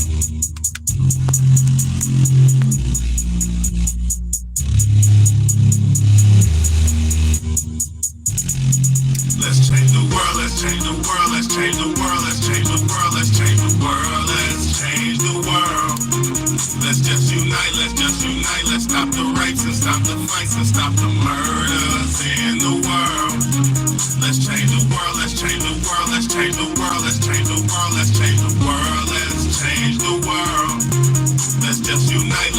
Let's change the world, let's change the world, let's change the world, let's change the world, let's change the world, let's change the world. Let's just unite, let's stop the rapes and stop the fights and stop the murders in the world. Let's change the world, let's change the world, let's change the world, let's change the world, let's change the world, let's change the world. Let's just unite,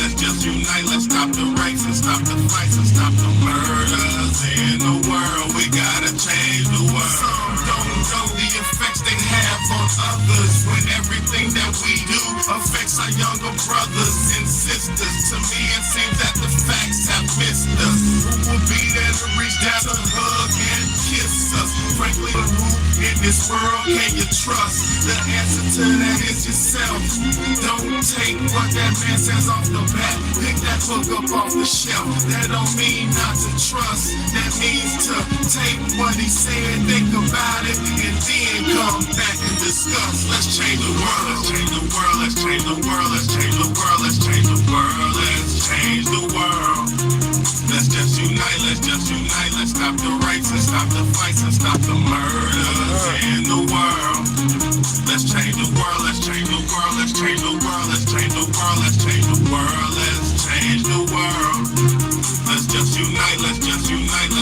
let's stop the rapes and stop the fights and stop the murders in the world. We gotta change the world. Some don't know the effects they have on others when everything that we do affects our younger brothers and sisters. To me, it seems that the facts have missed us. Who will be there to reach down to hug and kiss us? Frankly, who in this world can you trust? The answer to that is yourself. Don't take what that man says off the bat. Pick that book up off the shelf. That don't mean not to trust. That means to take what he said, think about it, and then come back and discuss. Let's change the world, let's change the world, let's change the world, let's change the world, let's change the world, let's change the world. Let's just unite, let's stop the rapes and stop the fights and stop the murders in the world. Let's change the world, let's change the world, let's change the world, let's change the world, let's change the world, let's change the world. Let's just unite, let's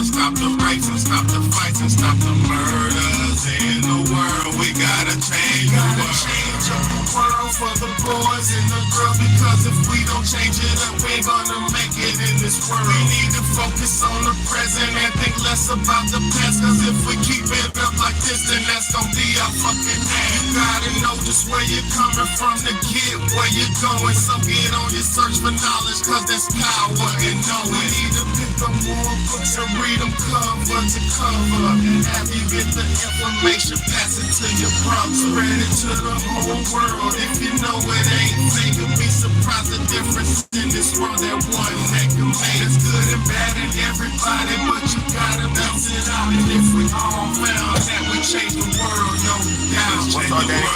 stop the rapes and stop the fights and stop the murders in the world. We gotta change the world. Change up the world for the boys and the girls, because if we don't change it up, we ain't gonna make it in this world. We need to focus on the present and think less about the past, cause if we keep it up like this, then that's gonna be our fucking ass. You gotta know just where you're coming from to get where you're going. So get on your search for knowledge, cause there's power in knowing. We need to pick up more books and read them cover to cover, and have you get the information, pass it to your brother, spread it to the whole world. If you know it ain't fake, you'll be surprised the difference in this world that one make can make. It's good and bad in everybody, but you gotta balance it out. And if we all found that we change the world, no doubt.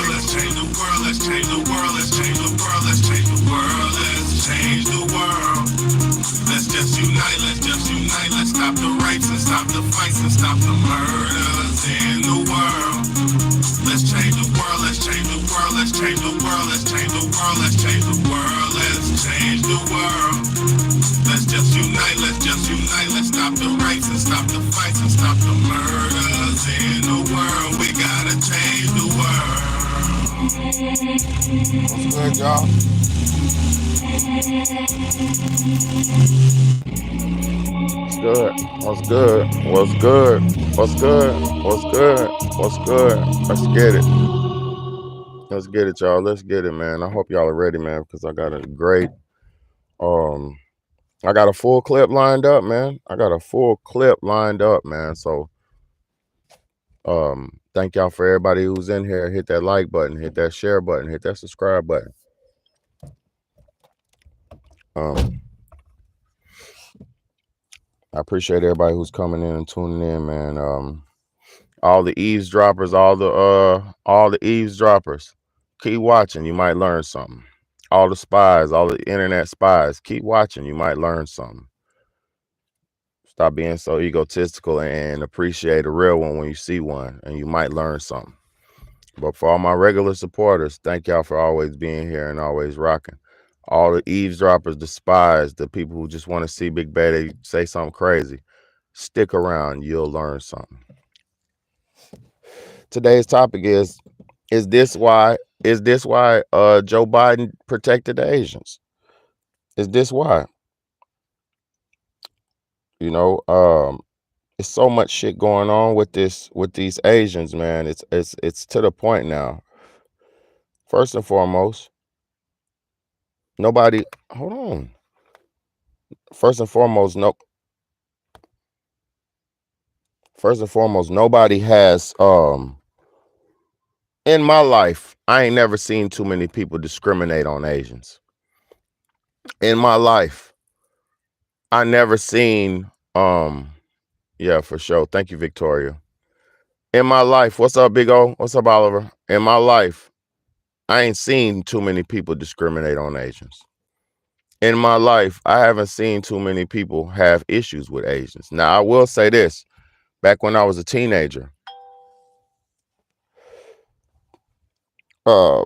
Let's change the world, let's change the world, let's change the world, let's change the world, let's change the world. Let's just unite, let's stop the rapes and stop the fights and stop the murders in the world. Let's change the world, let's change the world, let's change the world, let's change the world, let's change the world, let's change the world. Let's just unite, let's stop the rapes and stop the fights and stop the murders in the world. We gotta change the world. What's good, y'all? What's good? What's good? What's good? What's good? What's good? Let's get it. Let's get it, y'all. Let's get it, man. I hope y'all are ready, man, because I got a great I got a full clip lined up, man. So thank y'all for everybody who's in here. Hit that like button, hit that share button, hit that subscribe button. I appreciate everybody who's coming in and tuning in, man. All the eavesdroppers, all the eavesdroppers, keep watching. You might learn something. All the spies, all the internet spies, keep watching. You might learn something. Stop being so egotistical and appreciate a real one when you see one, and you might learn something. But for all my regular supporters, thank y'all for always being here and always rocking. All the eavesdroppers, the spies, the people who just want to see Big Betty say something crazy, stick around. You'll learn something. Today's topic is this why Joe Biden protected the Asians? Is this why? You know, there's so much shit going on with these Asians, man. It's to the point now. First and foremost, nobody. Hold on. First and foremost, nobody has. In my life, I ain't never seen too many people discriminate on Asians. In my life, I never seen. Yeah, for sure. Thank you, Victoria. In my life, what's up, Big O? What's up, Oliver? In my life, I ain't seen too many people discriminate on Asians. In my life, I haven't seen too many people have issues with Asians. Now, I will say this. Back when I was a teenager, uh,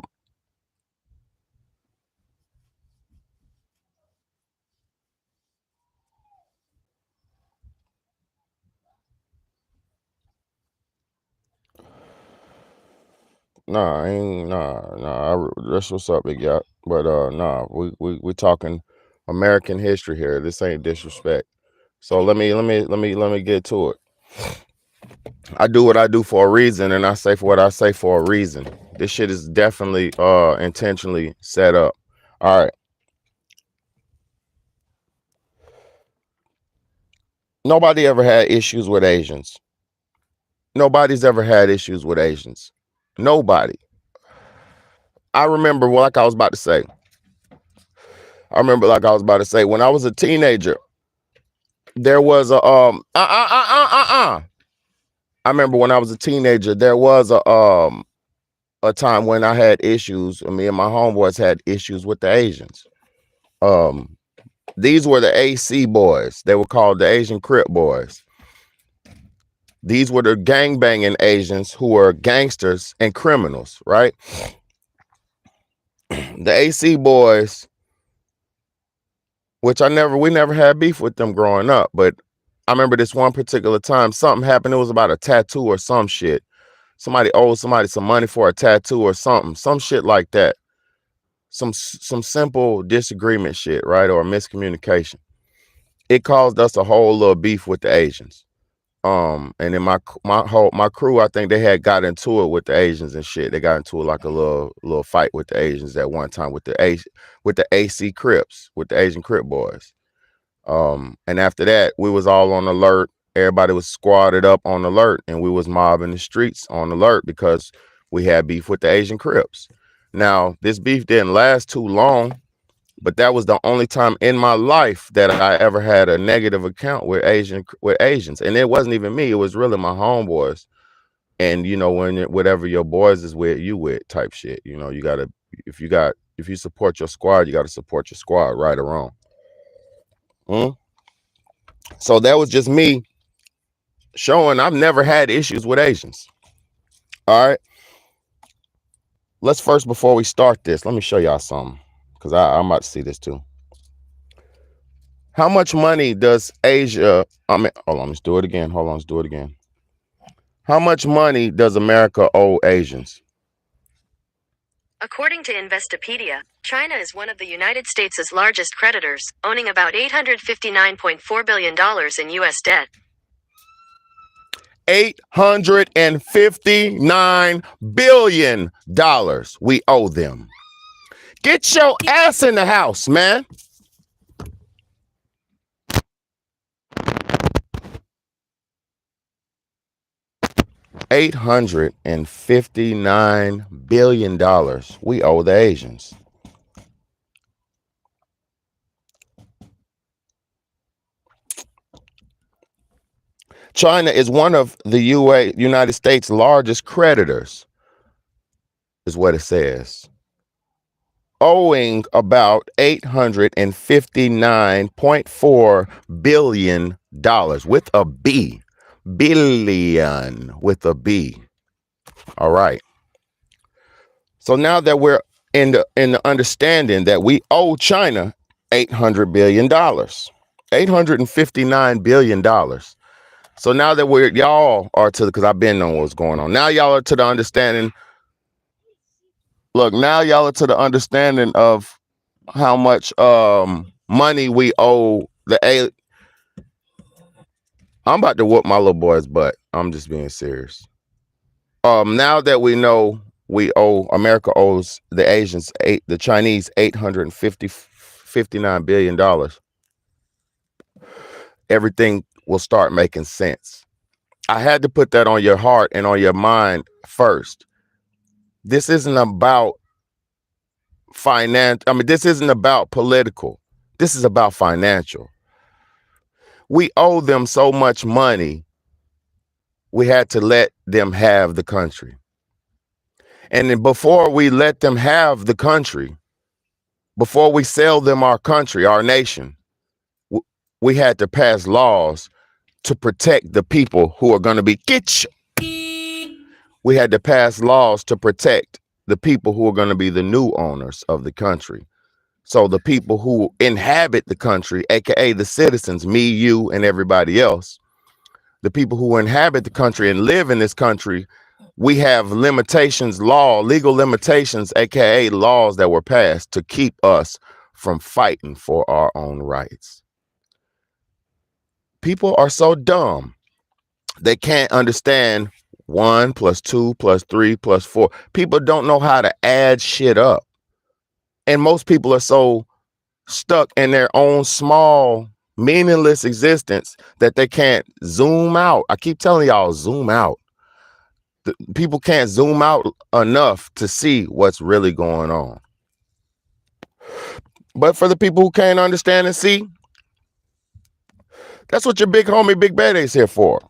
nah, I ain't nah. That's what's up, big yacht. But nah, we talking American history here. This ain't disrespect. So let me get to it. I do what I do for a reason, and I say for what I say for a reason. This shit is definitely intentionally set up. All right. Nobody ever had issues with Asians. Nobody's ever had issues with Asians. Nobody. I remember, like I was about to say. When I was a teenager, there was a I remember when I was a teenager, there was a time when I had issues. Me and my homeboys had issues with the Asians. Um, these were the AC boys. They were called the Asian Crip boys. These were the gangbanging Asians who were gangsters and criminals, right? The AC boys, which we never had beef with them growing up, but I remember this one particular time something happened. It was about a tattoo or some shit. Somebody owed somebody some money for a tattoo or something, some shit like that. Some simple disagreement shit, right? Or miscommunication. It caused us a whole little beef with the Asians. And then my crew, I think they had got into it with the Asians and shit. They got into it like a little fight with the Asians at one time with the AC Crips, with the Asian Crip boys. And after that, we was all on alert. Everybody was squatted up on alert, and we was mobbing the streets on alert because we had beef with the Asian Crips. Now, this beef didn't last too long, but that was the only time in my life that I ever had a negative account with Asians. And it wasn't even me, it was really my homeboys. And when whatever your boys is with, you with type shit. You gotta if you support your squad, you gotta support your squad, right or wrong. So that was just me showing I've never had issues with Asians. All right. Let's first, before we start this, let me show y'all something, because I'm about to see this too. How much money does hold on, let's do it again. How much money does America owe Asians? According to Investopedia, China is one of the United States' largest creditors, owning about $859.4 billion in U.S. debt. $859 billion we owe them. Get your ass in the house, man. $859 billion we owe the Asians. China is one of the United States' largest creditors, is what it says, owing about $859.4 billion with a B. Billion with a B. All right. So now that we're in the understanding that we owe China $800 billion, $859 billion. So now that y'all are because I've been on what's going on. Now y'all are to the understanding. Look, now y'all are to the understanding of how much money we owe the I'm about to whoop my little boy's butt. I'm just being serious. Now that we know America owes the Chinese $859 billion, everything will start making sense. I had to put that on your heart and on your mind first. This isn't about finance. This isn't about political. This is about financial. We owe them so much money, we had to let them have the country. And then before we let them have the country, before we sell them our country, our nation, we had to pass laws to protect the people who are going to be we had to pass laws to protect the people who are going to be the new owners of the country. So the people who inhabit the country, aka the citizens, me, you, and everybody else, the people who inhabit the country and live in this country, we have limitations, legal limitations, aka laws that were passed to keep us from fighting for our own rights. People are so dumb. They can't understand 1 + 2 + 3 + 4. People don't know how to add shit up. And most people are so stuck in their own small, meaningless existence that they can't zoom out. I keep telling y'all, zoom out. People can't zoom out enough to see what's really going on. But for the people who can't understand and see, that's what your big homie Big Bad is here for.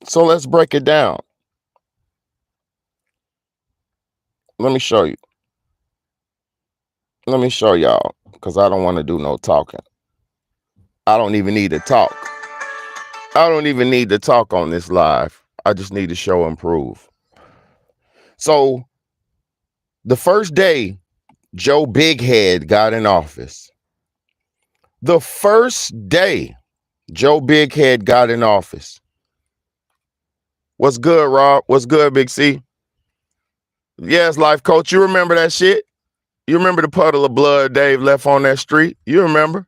So let's break it down. Let me show you. Let me show y'all, because I don't want to do no talking. I don't even need to talk. I don't even need to talk on this live. I just need to show and prove. So the first day Joe Big Head got in office, the first day Joe Big Head got in office. What's good, Rob? What's good, Big C? Yes, life coach. You remember that shit? You remember the puddle of blood Dave left on that street? You remember?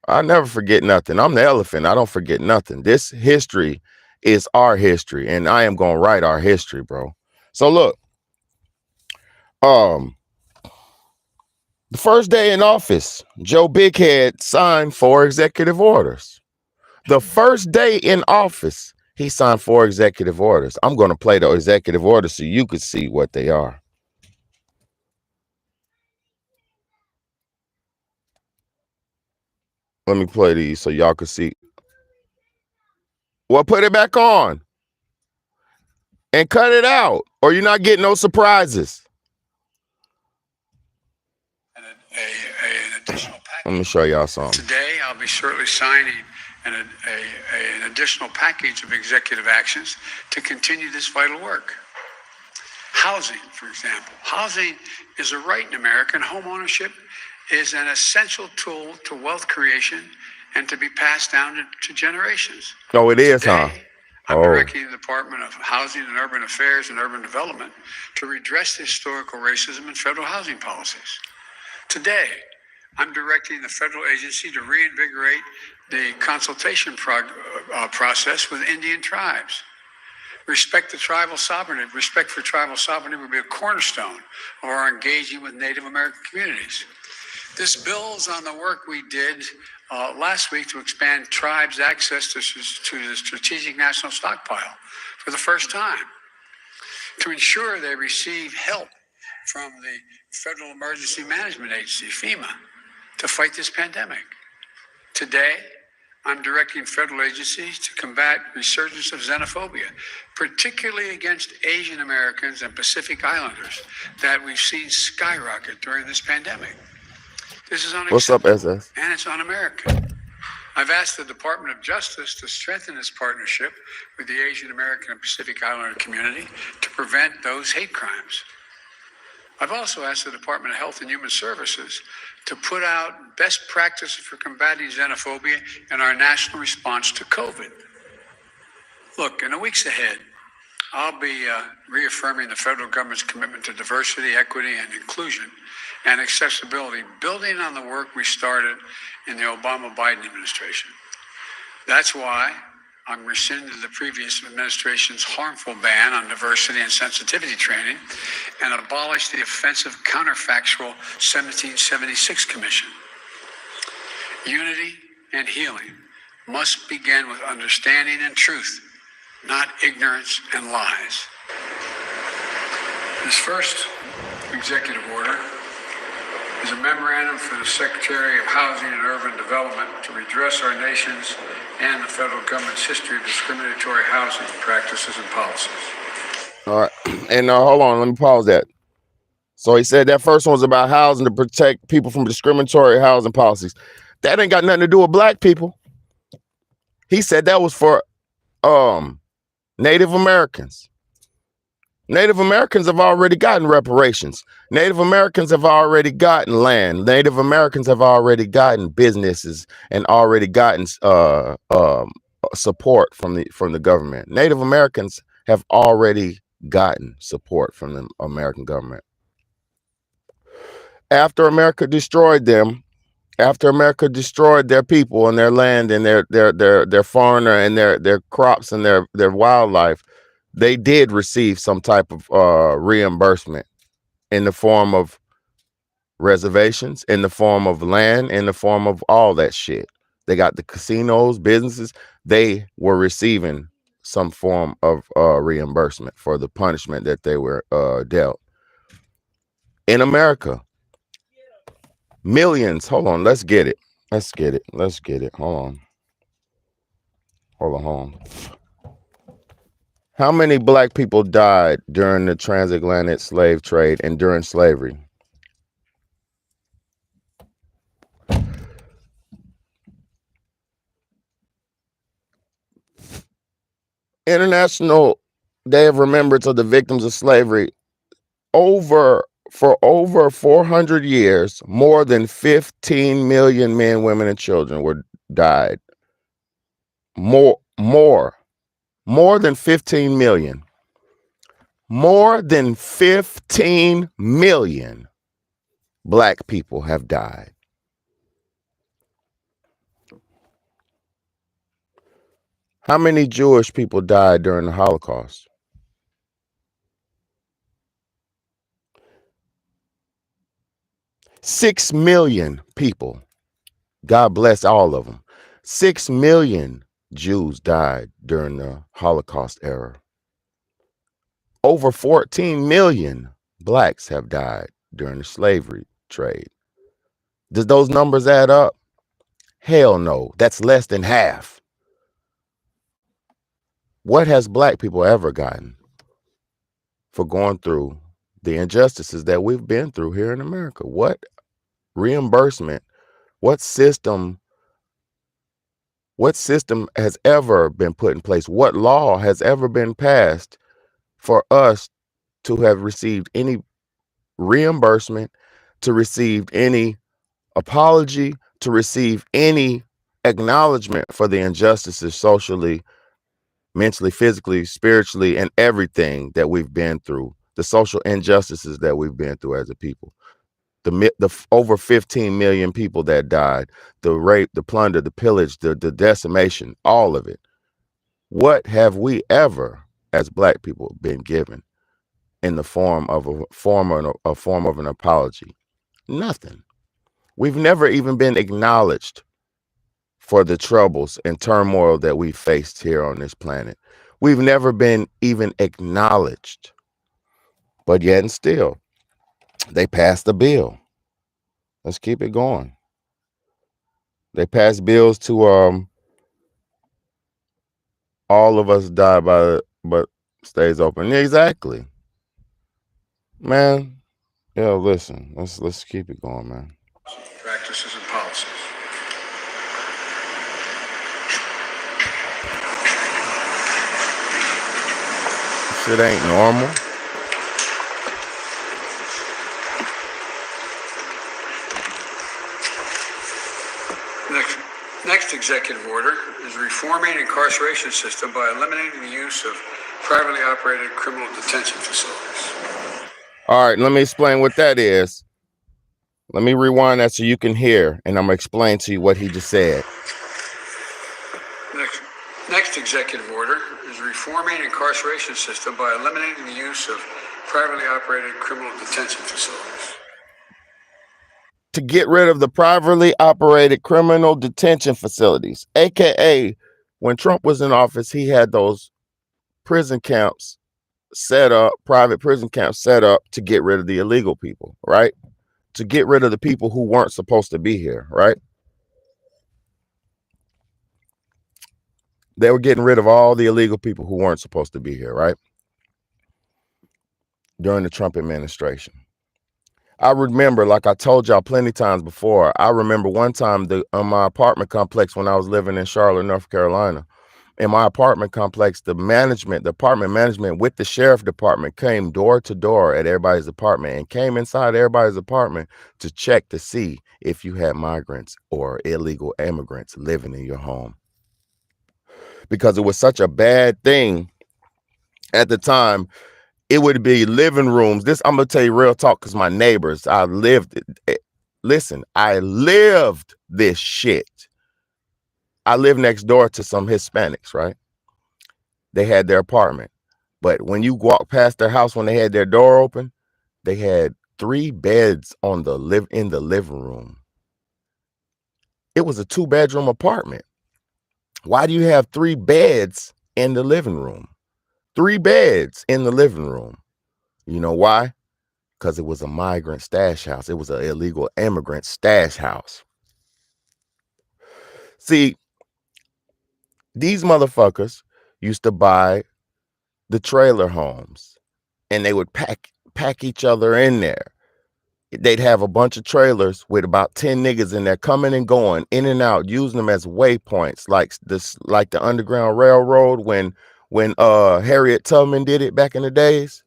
I never forget nothing. I'm the elephant. I don't forget nothing. This history is our history, and I am going to write our history, bro. So look, the first day in office, Joe Big Head signed 4 executive orders. The first day in office, he signed 4 executive orders. I'm going to play the executive orders so you can see what they are. Let me play these so y'all can see. Well, put it back on and cut it out, or you're not getting no surprises. An additional package. Let me show y'all something. Today, I'll be shortly signing an additional package of executive actions to continue this vital work. Housing, for example. Housing is a right in America, and home ownership is an essential tool to wealth creation and to be passed down to generations. Oh, it is, Today, huh? I'm Oh. directing the Department of Housing and Urban Affairs and Urban Development to redress the historical racism in federal housing policies. Today, I'm directing the federal agency to reinvigorate the consultation process with Indian tribes. Respect for tribal sovereignty will be a cornerstone of our engaging with Native American communities. This builds on the work we did last week to expand tribes' access to the Strategic National Stockpile for the first time, to ensure they receive help from the Federal Emergency Management Agency, FEMA, to fight this pandemic. Today, I'm directing federal agencies to combat resurgence of xenophobia, particularly against Asian Americans and Pacific Islanders that we've seen skyrocket during this pandemic. This is What's up, unacceptable, SS? and it's un-American. I've asked the Department of Justice to strengthen its partnership with the Asian American and Pacific Islander community to prevent those hate crimes. I've also asked the Department of Health and Human Services to put out best practices for combating xenophobia in our national response to COVID. Look, in the weeks ahead, I'll be reaffirming the federal government's commitment to diversity, equity, and inclusion and accessibility, building on the work we started in the Obama-Biden administration. That's why I'm rescinding the previous administration's harmful ban on diversity and sensitivity training and abolish the offensive counterfactual 1776 Commission. Unity and healing must begin with understanding and truth, not ignorance and lies. This first executive order is a memorandum for the Secretary of Housing and Urban Development to redress our nation's and the federal government's history of discriminatory housing practices and policies. All right. And hold on, let me pause that. So he said that first one was about housing to protect people from discriminatory housing policies. That ain't got nothing to do with black people. He said that was for Native Americans. Native Americans have already gotten reparations. Native Americans have already gotten land. Native Americans have already gotten businesses and already gotten support from the government. Native Americans have already gotten support from the American government. After America destroyed them, after America destroyed their people and their land and their fauna and their crops and their wildlife, they did receive some type of reimbursement in the form of reservations, in the form of land, in the form of all that shit. They got the casinos, businesses. They were receiving some form of reimbursement for the punishment that they were dealt. In America, millions. Hold on, let's get it. Let's get it. Let's get it. Hold on. Hold on. How many black people died during the transatlantic slave trade and during slavery? International Day of Remembrance of the Victims of Slavery. For over 400 years, more than 15 million men, women, and children died. More than 15 million. More than 15 million black people have died. How many Jewish people died during the Holocaust? 6 million people. God bless all of them. 6 million Jews died during the Holocaust era. Over 14 million blacks have died during the slavery trade. Does those numbers add up? Hell no. That's less than half. What has black people ever gotten for going through the injustices that we've been through here in America? What reimbursement, what system has ever been put in place? What law has ever been passed for us to have received any reimbursement, to receive any apology, to receive any acknowledgement for the injustices socially, mentally, physically, spiritually, and everything that we've been through, the social injustices that we've been through as a people? The over 15 million people that died, the rape, the plunder, the pillage, the decimation, all of it. What have we ever, as black people, been given in the form of a form of an apology? Nothing. We've never even been acknowledged for the troubles and turmoil that we faced here on this planet. We've never been even acknowledged. But yet and still, they passed the bill. Let's keep it going. They passed bills to all of us die but stays open. Exactly. Man, listen, let's keep it going, man. Practices and policies. Shit ain't normal. Next executive order is reforming incarceration system by eliminating the use of privately operated criminal detention facilities. All right, let me explain what that is. Let me rewind that so you can hear, and I'm gonna explain to you what he just said. Next executive order is reforming incarceration system by eliminating the use of privately operated criminal detention facilities. To get rid of the privately operated criminal detention facilities, aka when Trump was in office, he had those prison camps set up, private prison camps set up to get rid of the illegal people, right? To get rid of the people who weren't supposed to be here, right? They were getting rid of all the illegal people who weren't supposed to be here, right? during the Trump administration. I remember, like I told y'all plenty times before, I remember one time my apartment complex when I was living in Charlotte, North Carolina. In my apartment complex, the apartment management with the sheriff department came door to door at everybody's apartment and came inside everybody's apartment to check to see if you had migrants or illegal immigrants living in your home. Because it was such a bad thing at the time. It would be living rooms. I'm gonna tell you real talk, because my neighbors, I lived this shit. I lived next door to some Hispanics, right? They had their apartment, but when you walk past their house, when they had their door open, they had 3 beds in the living room. It was a 2-bedroom apartment. Why do you have 3 beds in the living room? 3 beds in the living room. You know why? Because it was a migrant stash house. It was an illegal immigrant stash house. See, these motherfuckers used to buy the trailer homes, and they would pack each other in there. They'd have a bunch of trailers with about 10 niggas in there, coming and going, in and out, using them as waypoints, like the Underground Railroad when Harriet Tubman did it back in the days.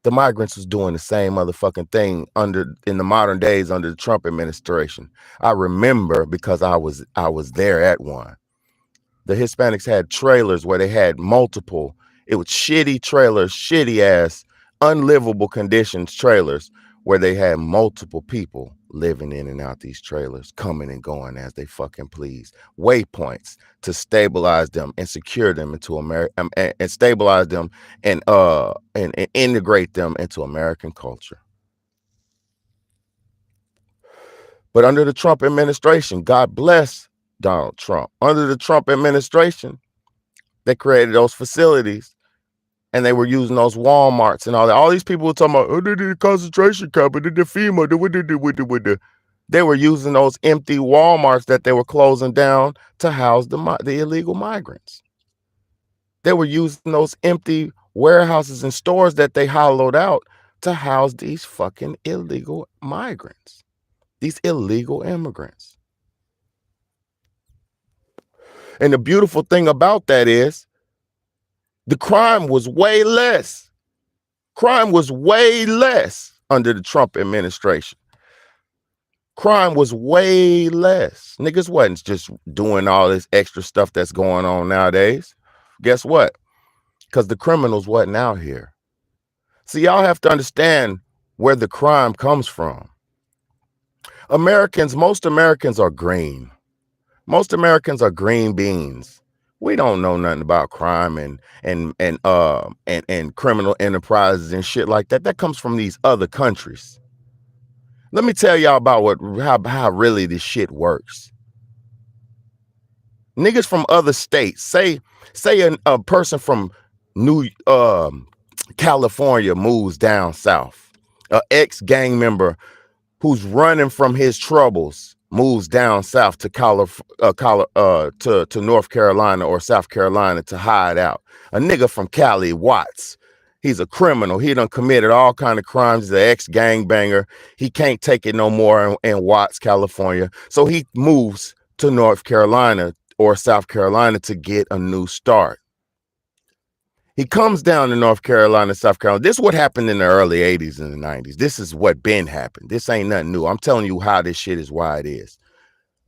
The migrants was doing the same motherfucking thing in the modern days under the Trump administration. I remember because I was there at one. The Hispanics had trailers where they had multiple. It was shitty trailers, shitty ass, unlivable conditions trailers, where they had multiple people living in and out these trailers, coming and going as they fucking please. Waypoints to stabilize them and secure them into America, and stabilize them and integrate them into American culture. But under the Trump administration, God bless Donald Trump. Under the Trump administration, they created those facilities, and they were using those Walmarts and all that. All these people were talking about, oh, they did a concentration camp, they did FEMA, they were using those empty Walmarts that they were closing down to house the illegal migrants. They were using those empty warehouses and stores that they hollowed out to house these fucking illegal migrants, these illegal immigrants. And the beautiful thing about that is the crime was way less. Crime was way less under the Trump administration. Crime was way less. Niggas wasn't just doing all this extra stuff that's going on nowadays. Guess what? Because the criminals wasn't out here. See, y'all have to understand where the crime comes from. Most Americans are green. Most Americans are green beans. We don't know nothing about crime and criminal enterprises and shit like that. That comes from these other countries. Let me tell y'all about how really this shit works. Niggas from other states, say a person from California moves down south. An ex-gang member who's running from his troubles moves down south to North Carolina or South Carolina to hide out. A nigga from Cali, Watts, he's a criminal. He done committed all kind of crimes. He's an ex-gangbanger. He can't take it no more in Watts, California. So he moves to North Carolina or South Carolina to get a new start. He comes down to North Carolina, South Carolina. This is what happened in the early 80s and the 90s. This is what been happened. This ain't nothing new. I'm telling you how this shit is why it is.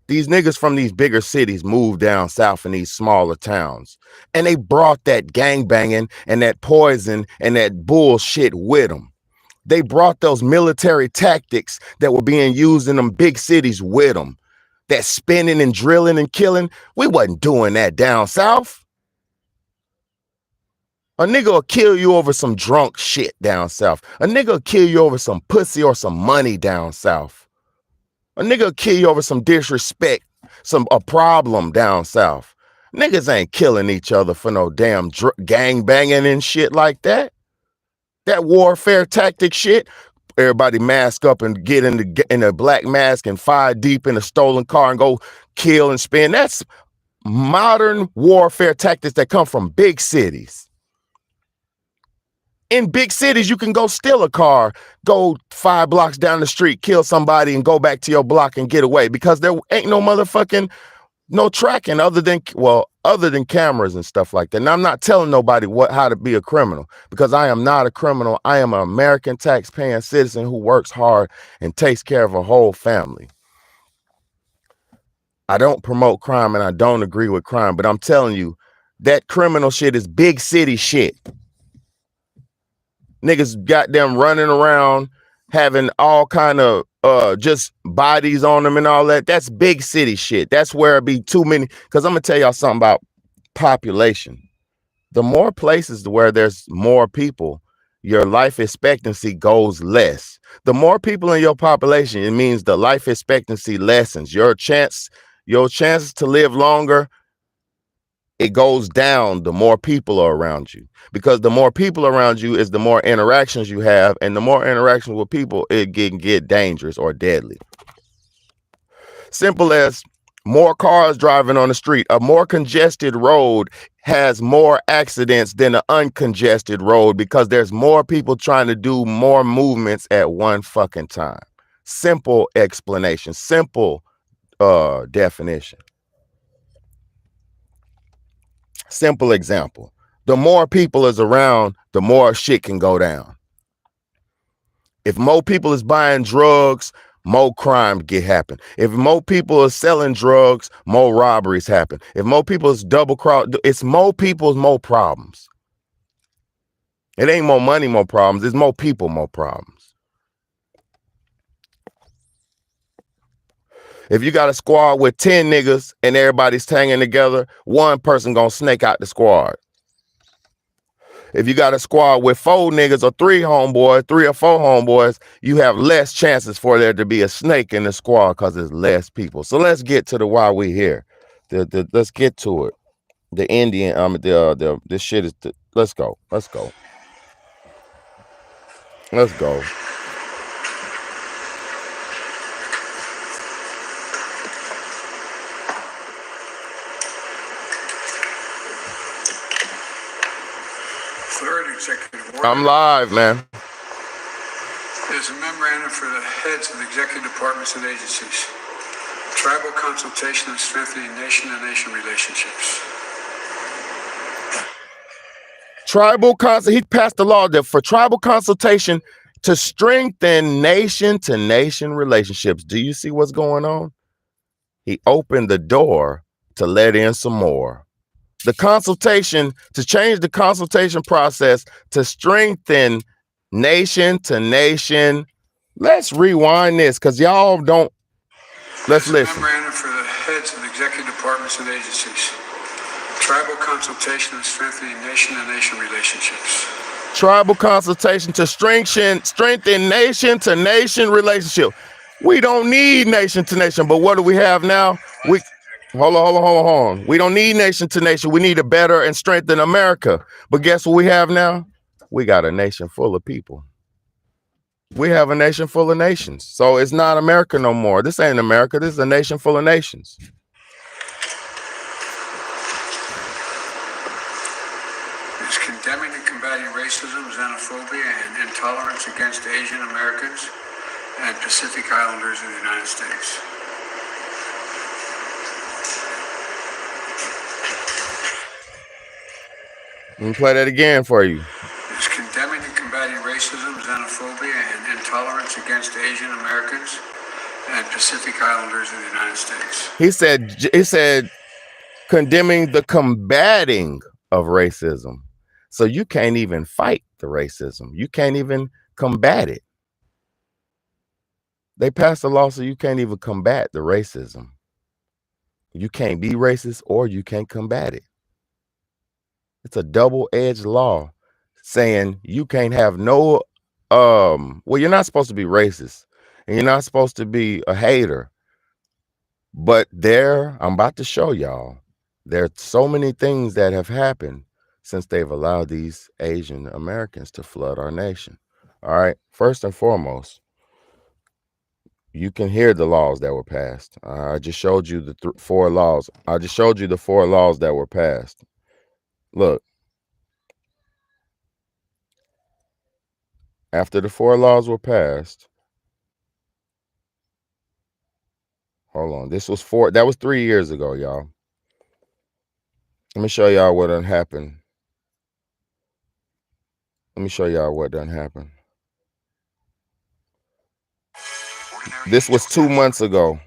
These niggas from these bigger cities moved down south in these smaller towns. And they brought that gangbanging and that poison and that bullshit with them. They brought those military tactics that were being used in them big cities with them. That spinning and drilling and killing. We wasn't doing that down south. A nigga will kill you over some drunk shit down south. A nigga will kill you over some pussy or some money down south. A nigga will kill you over some disrespect, a problem down south. Niggas ain't killing each other for no damn gang banging and shit like that. That warfare tactic shit. Everybody mask up and get in a black mask and fire deep in a stolen car and go kill and spin. That's modern warfare tactics that come from big cities. in big cities, you can go steal a car, go 5 blocks down the street, kill somebody, and go back to your block and get away because there ain't no motherfucking no tracking other than cameras and stuff like that. And I'm not telling nobody how to be a criminal because I am not a criminal. I am an American tax-paying citizen who works hard and takes care of a whole family. I don't promote crime and I don't agree with crime, but I'm telling you, that criminal shit is big city shit. Niggas got them running around having all kind of just bodies on them and all that. That's big city shit. That's where it be too many. Because I'm gonna tell y'all something about population. The more places where there's more people, your life expectancy goes less. The more people in your population, it means the life expectancy lessens. Your chances to live longer, it goes down the more people are around you, because the more people around you is the more interactions you have, and the more interactions with people, it can get dangerous or deadly. Simple as more cars driving on the street. A more congested road has more accidents than an uncongested road because there's more people trying to do more movements at one fucking time. Simple explanation, simple definition. Simple example. The more people is around, the more shit can go down. If more people is buying drugs, more crime happen. If more people are selling drugs, more robberies happen. If more people is double cross, it's more people, more problems. It ain't more money, more problems. It's more people, more problems. If you got a squad with 10 niggas and everybody's hanging together, one person gonna snake out the squad. If you got a squad with 4 niggas or 3 or 4 homeboys, you have less chances for there to be a snake in the squad because there's less people. So let's get to the why we here. Let's get to it. The Indian, this shit is. Let's go. Let's go. Let's go. Third executive order. I'm live, man. There's a memorandum for the heads of the executive departments and agencies. Tribal consultation and strengthening nation-to-nation relationships. He passed the law for tribal consultation to strengthen nation-to-nation relationships. Do you see what's going on? He opened the door to let in some more. The consultation, to change the consultation process to strengthen nation-to-nation. Let's rewind this because y'all don't. Let's listen. Memorandum for the heads of the executive departments and agencies. Tribal consultation and strengthening nation-to-nation relationships. Tribal consultation to strengthen nation-to-nation relationship. We don't need nation-to-nation, but what do we have now? Hold on. We don't need nation-to-nation. We need a better and strengthen America. But guess what we have now? We got a nation full of people. We have a nation full of nations. So it's not America no more. This ain't America. This is a nation full of nations. It's condemning and combating racism, xenophobia, and intolerance against Asian Americans and Pacific Islanders in the United States. Let me play that again for you. It's condemning and combating racism, xenophobia, and intolerance against Asian Americans and Pacific Islanders in the United States. He said condemning the combating of racism. So you can't even fight the racism. You can't even combat it. They passed a law so you can't even combat the racism. You can't be racist or you can't combat it. It's a double-edged law saying you can't have no, well, you're not supposed to be racist and you're not supposed to be a hater. But I'm about to show y'all, there are so many things that have happened since they've allowed these Asian Americans to flood our nation. All right. First and foremost, you can hear the laws that were passed. I just showed you the 4 laws. I just showed you the 4 laws that were passed. Look, After the 4 laws were passed, hold on. That was 3 years ago, y'all. Let me show y'all what done happened. This was 2 months ago.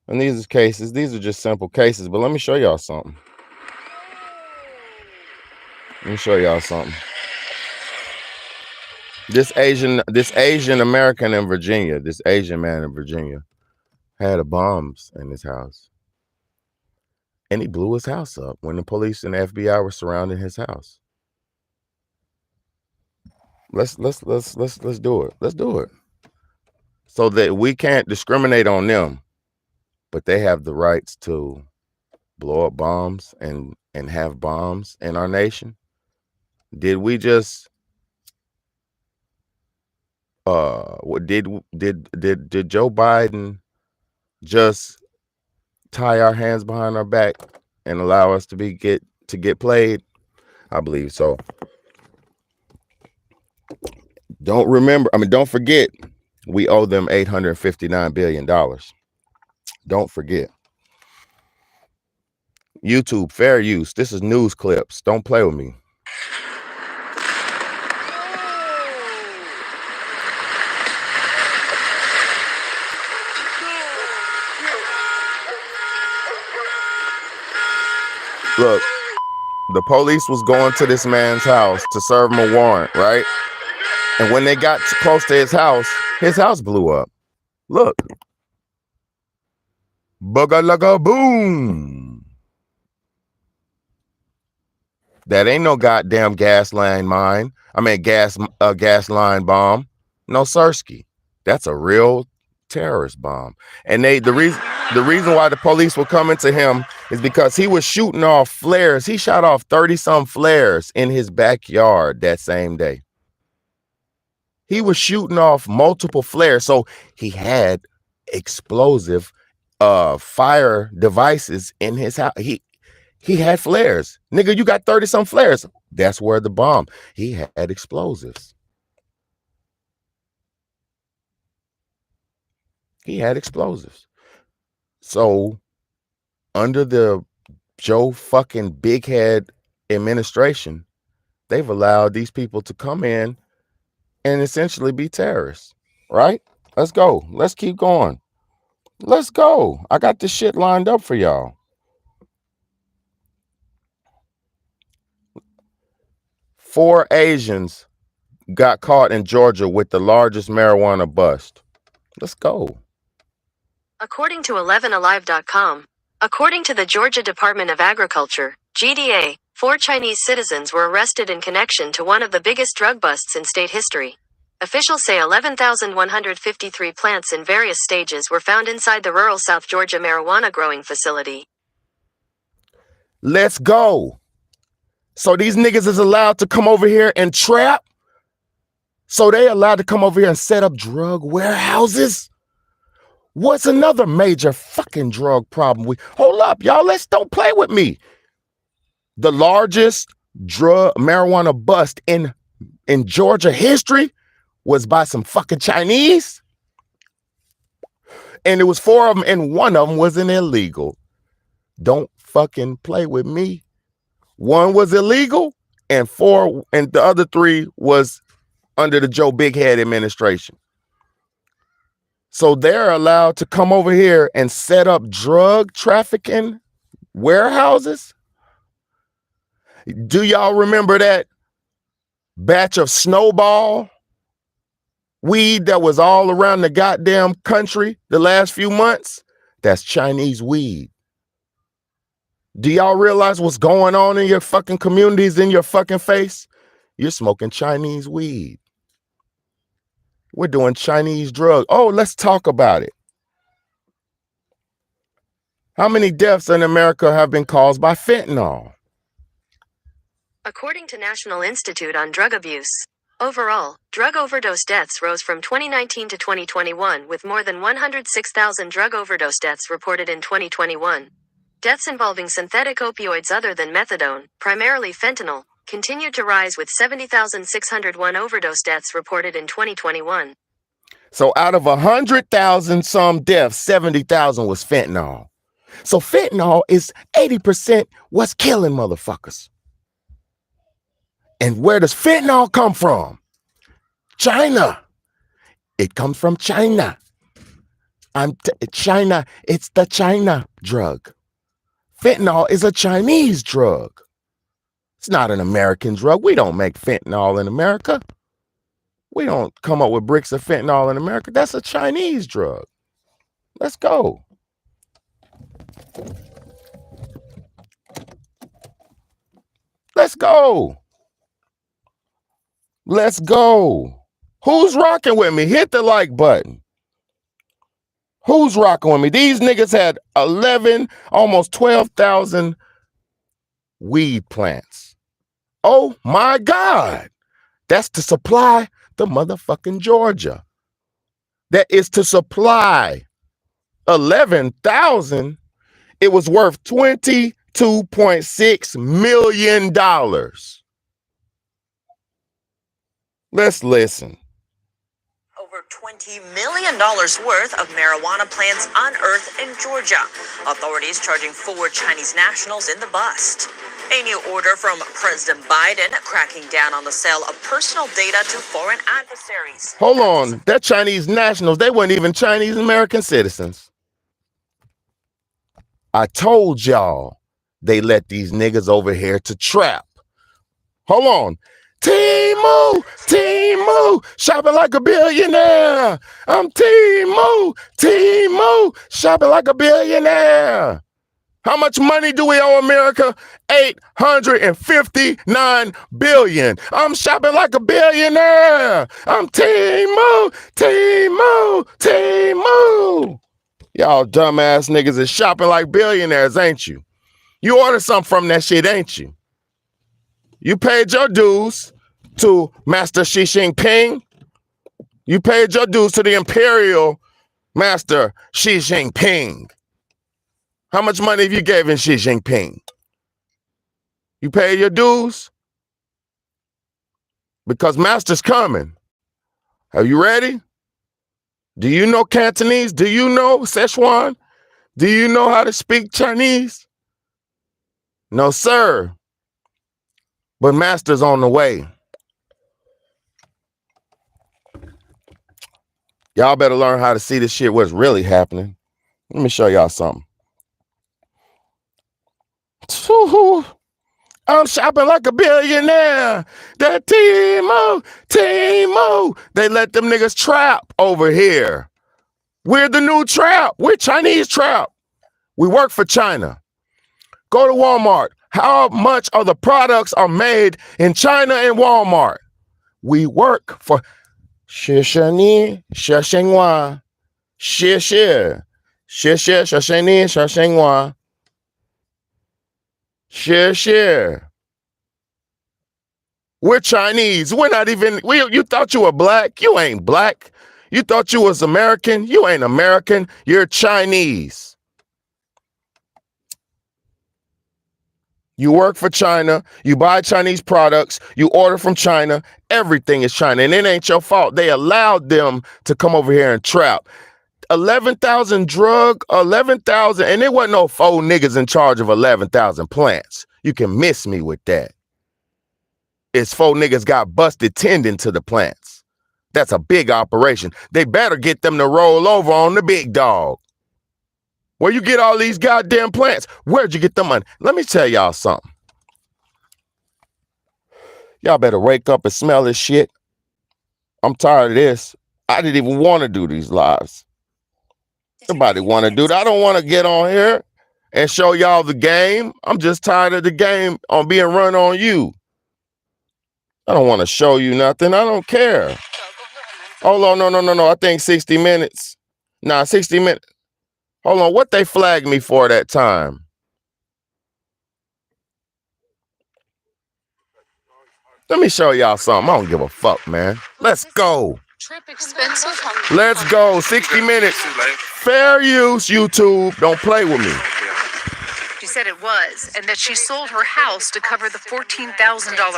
And these are just simple cases, but let me show y'all something. This Asian American in Virginia, this Asian man in Virginia had a bombs in his house. And he blew his house up when the police and the FBI were surrounding his house. Let's do it. Let's do it. So that we can't discriminate on them, but they have the rights to blow up bombs and have bombs in our nation. Did we just did Joe Biden just tie our hands behind our back and allow us to get played? I believe so. Don't forget, we owe them $859 billion. Don't forget. YouTube, fair use. This is news clips. Don't play with me. Look, the police was going to this man's house to serve him a warrant, right? And when they got close to his house blew up. Look. Bugga-lugga boom. That ain't no goddamn gas line bomb. No sirski. That's a real terrorist bomb. And the reason why the police were coming to him is because he was shooting off flares. He shot off 30-some flares in his backyard that same day. He was shooting off multiple flares. So he had explosive fire devices in his house. He had flares. Nigga, you got 30-some flares. That's where the bomb. He had explosives. So under the Joe fucking Big Head administration, they've allowed these people to come in and essentially be terrorists, right? Let's go. Let's keep going. Let's go. I got this shit lined up for y'all. 4 Asians got caught in Georgia with the largest marijuana bust. Let's go. According to 11alive.com, according to the Georgia Department of Agriculture, GDA, 4 Chinese citizens were arrested in connection to one of the biggest drug busts in state history. Officials say 11,153 plants in various stages were found inside the rural South Georgia marijuana growing facility. Let's go. So these niggas is allowed to come over here and trap? So they allowed to come over here and set up drug warehouses? What's another major fucking drug problem? Hold up, y'all. Don't play with me. The largest marijuana bust in Georgia history was by some fucking Chinese. And it was 4 of them, and one of them was an illegal. Don't fucking play with me. 1 was illegal, and the other 3 was under the Joe Big Head administration. So they're allowed to come over here and set up drug trafficking warehouses? Do y'all remember that batch of Snowball weed that was all around the goddamn country the last few months? That's Chinese weed. Do y'all realize what's going on in your fucking communities, in your fucking face? You're smoking Chinese weed. We're doing Chinese drugs. Oh, let's talk about it. How many deaths in America have been caused by fentanyl? According to National Institute on Drug Abuse, overall, drug overdose deaths rose from 2019 to 2021, with more than 106,000 drug overdose deaths reported in 2021. Deaths involving synthetic opioids other than methadone, primarily fentanyl, continued to rise with 70,601 overdose deaths reported in 2021. So out of 100,000 some deaths, 70,000 was fentanyl. So fentanyl is 80% what's killing motherfuckers. And where does fentanyl come from? China. It comes from China. China, it's the China drug. Fentanyl is a Chinese drug. It's not an American drug. We don't make fentanyl in America. We don't come up with bricks of fentanyl in America. That's a Chinese drug. Let's go. Let's go. Let's go. Who's rocking with me? Hit the like button. Who's rocking with me? These niggas had 11, almost 12,000 weed plants. Oh my God. That's to supply the motherfucking Georgia. That is to supply 11,000. It was worth $22.6 million. Let's listen. Over $20 million worth of marijuana plants unearthed in Georgia. Authorities charging 4 Chinese nationals in the bust. A new order from President Biden cracking down on the sale of personal data to foreign adversaries. Hold on. They're Chinese nationals. They weren't even Chinese American citizens. I told y'all they let these niggas over here to trap. Hold on. Temu, shopping like a billionaire. I'm Temu, shopping like a billionaire. How much money do we owe America? $859 billion. I'm shopping like a billionaire. I'm Temu. Y'all dumbass niggas is shopping like billionaires, ain't you? You ordered something from that shit, ain't you? You paid your dues to Master Xi Jinping. You paid your dues to the Imperial Master Xi Jinping. How much money have you given Xi Jinping? You paid your dues? Because Master's coming. Are you ready? Do you know Cantonese? Do you know Szechuan? Do you know how to speak Chinese? No, sir. But Master's on the way. Y'all better learn how to see this shit, what's really happening. Let me show y'all something. I'm shopping like a billionaire. That Temu. They let them niggas trap over here. We're the new trap. We're Chinese trap. We work for China. Go to Walmart. How much of the products are made in China and Walmart? We work for Shishani, Shashenghua, Shishir, Shasheni, Shashenghua, Shishir. We're Chinese. We're not even, you thought you were black? You ain't black. You thought you was American? You ain't American. You're Chinese. You work for China, you buy Chinese products, you order from China, everything is China. And it ain't your fault. They allowed them to come over here and trap. 11,000, and it wasn't no 4 niggas in charge of 11,000 plants. You can miss me with that. It's 4 niggas got busted tending to the plants. That's a big operation. They better get them to roll over on the big dog. Where you get all these goddamn plants? Where'd you get the money? Let me tell y'all something. Y'all better wake up and smell this shit. I'm tired of this. I didn't even want to do these lives. Nobody want to do that. I don't want to get on here and show y'all the game. I'm just tired of the game on being run on you. I don't want to show you nothing. I don't care. Hold on, no. I think 60 minutes. Nah, 60 minutes. Hold on, what they flagged me for that time? Let me show y'all something. I don't give a fuck, man. Let's go. Trip expensive. Let's go. 60 minutes. Fair use, YouTube. Don't play with me. said it was, and that she sold her house to cover the $14,000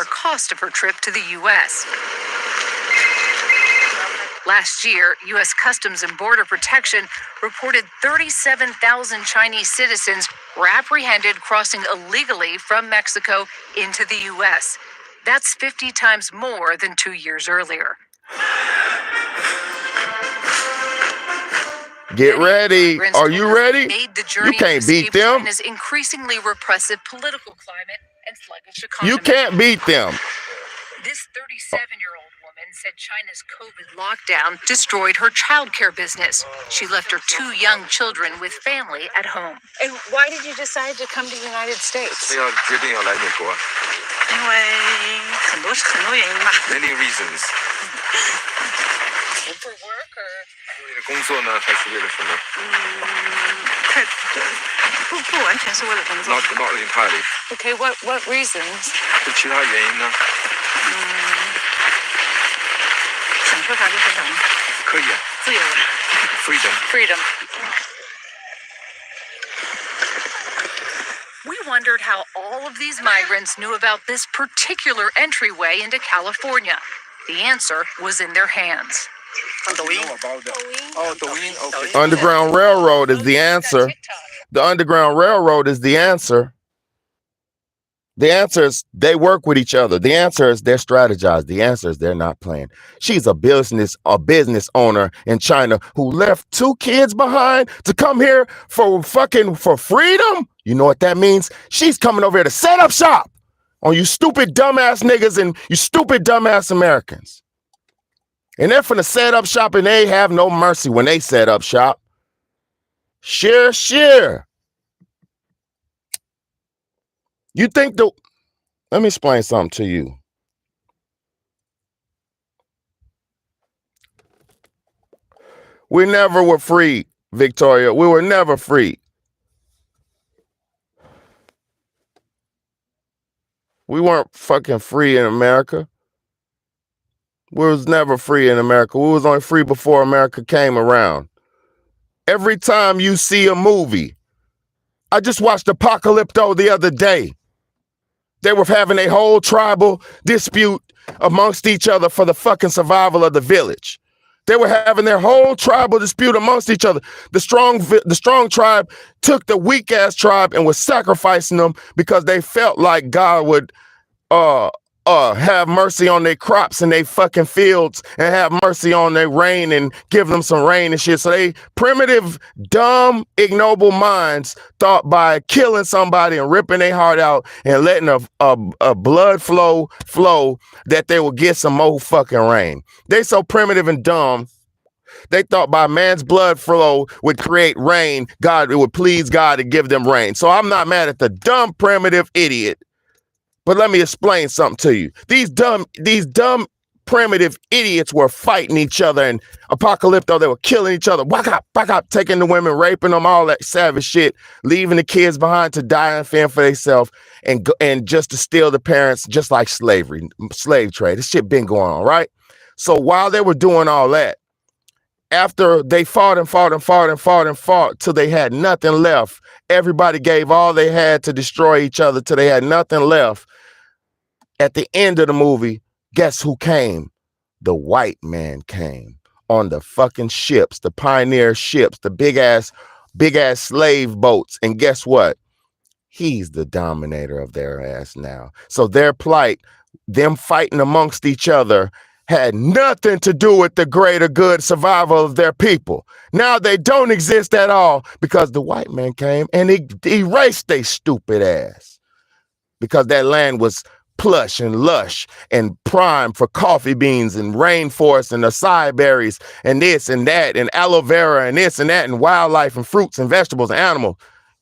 cost of her trip to the U.S. Last year, U.S. Customs and Border Protection reported 37,000 Chinese citizens were apprehended crossing illegally from Mexico into the U.S. That's 50 times more than 2 years earlier. Get ready. Are you ready? Made the You journey can't to beat escape them. China's increasingly repressive political climate and sluggish economy. You can't beat them. This 37-year-old woman said China's COVID lockdown destroyed her childcare business. She left her 2 young children with family at home. And why did you decide to come to the United States? 要决定要来美国 因为很多原因吧。 ，many reasons。 For work or? 为了工作呢，还是为了什么不完全是为了工作。 ？Not entirely。 Okay, what reasons? 是其他原因呢？想说啥就说啥吗？可以啊自由了。 ，freedom。 We wondered how all of these migrants knew about this particular entryway into California. The answer was in their hands. 看抖音。哦，抖音 ，OK。 Underground Railroad is the answer. The Underground Railroad is the answer. The answer is they work with each other. The answer is they're strategized. The answer is they're not playing. She's a business owner in China who left 2 kids behind to come here for freedom. You know what that means? She's coming over here to set up shop on you stupid dumbass niggas and you stupid dumbass Americans. And they're finna set up shop and they have no mercy when they set up shop. Sure. You think let me explain something to you. We never were free, Victoria. We were never free. We weren't fucking free in America. We was never free in America. We was only free before America came around. Every time you see a movie, I just watched Apocalypto the other day. They were having a whole tribal dispute amongst each other for the fucking survival of the village. They were having their whole tribal dispute amongst each other. The strong tribe took the weak ass tribe and was sacrificing them because they felt like God would have mercy on their crops and their fucking fields and have mercy on their rain and give them some rain and shit. So they primitive, dumb, ignoble minds thought by killing somebody and ripping their heart out and letting a blood flow that they would get some more fucking rain. They so primitive and dumb. They thought by man's blood flow would create rain. It would please God to give them rain. So I'm not mad at the dumb, primitive idiot. But let me explain something to you. These dumb, primitive idiots were fighting each other and Apocalypto, they were killing each other. Whack up, taking the women, raping them, all that savage shit, leaving the kids behind to die and fend for themselves and just to steal the parents, just like slavery, slave trade. This shit been going on, right? So while they were doing all that, after they fought till they had nothing left, everybody gave all they had to destroy each other till they had nothing left. At the end of the movie, guess who came? The white man came on the fucking ships, the pioneer ships, the big ass slave boats. And guess what? He's the dominator of their ass now. So their plight, them fighting amongst each other, had nothing to do with the greater good survival of their people. Now they don't exist at all because the white man came and he erased their stupid ass because that land was plush and lush and prime for coffee beans and rainforest and acai berries and this and that and aloe vera and this and that and wildlife and fruits and vegetables and animals.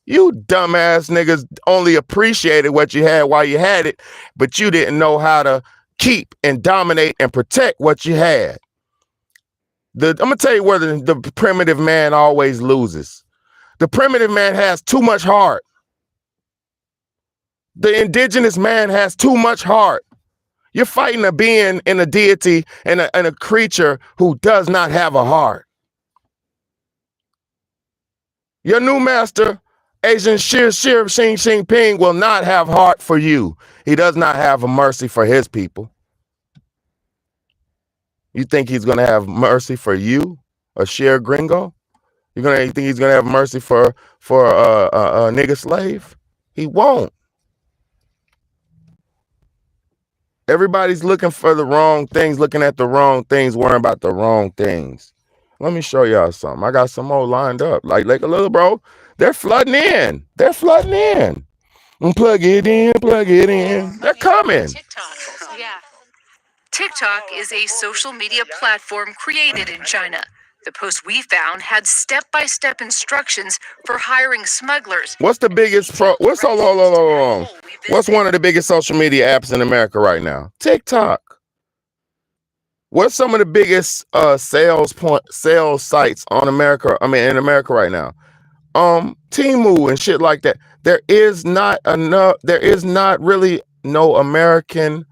You dumbass niggas only appreciated what you had while you had it, but you didn't know how to keep and dominate and protect what you had. I'm gonna tell you where the primitive man always loses. The primitive man has too much heart. The indigenous man has too much heart. You're fighting a being and a deity and a creature who does not have a heart. Your new master, Asian Xi Jinping will not have heart for you. He does not have a mercy for his people. You think he's gonna have mercy for you, a sheer gringo? You think he's gonna have mercy for a nigga slave? He won't. Everybody's looking for the wrong things, looking at the wrong things, worrying about the wrong things. Let me show y'all something. I got some more lined up. Like a little bro, they're flooding in. They're flooding in. Plug it in, plug it in. They're coming. TikTok is a social media platform created in China. The post we found had step-by-step instructions for hiring smugglers. What's the biggest what's one of the biggest social media apps in America right now? TikTok. What's some of the biggest sales sites on America? I mean, in America right now? Temu and shit like that. There is not really no American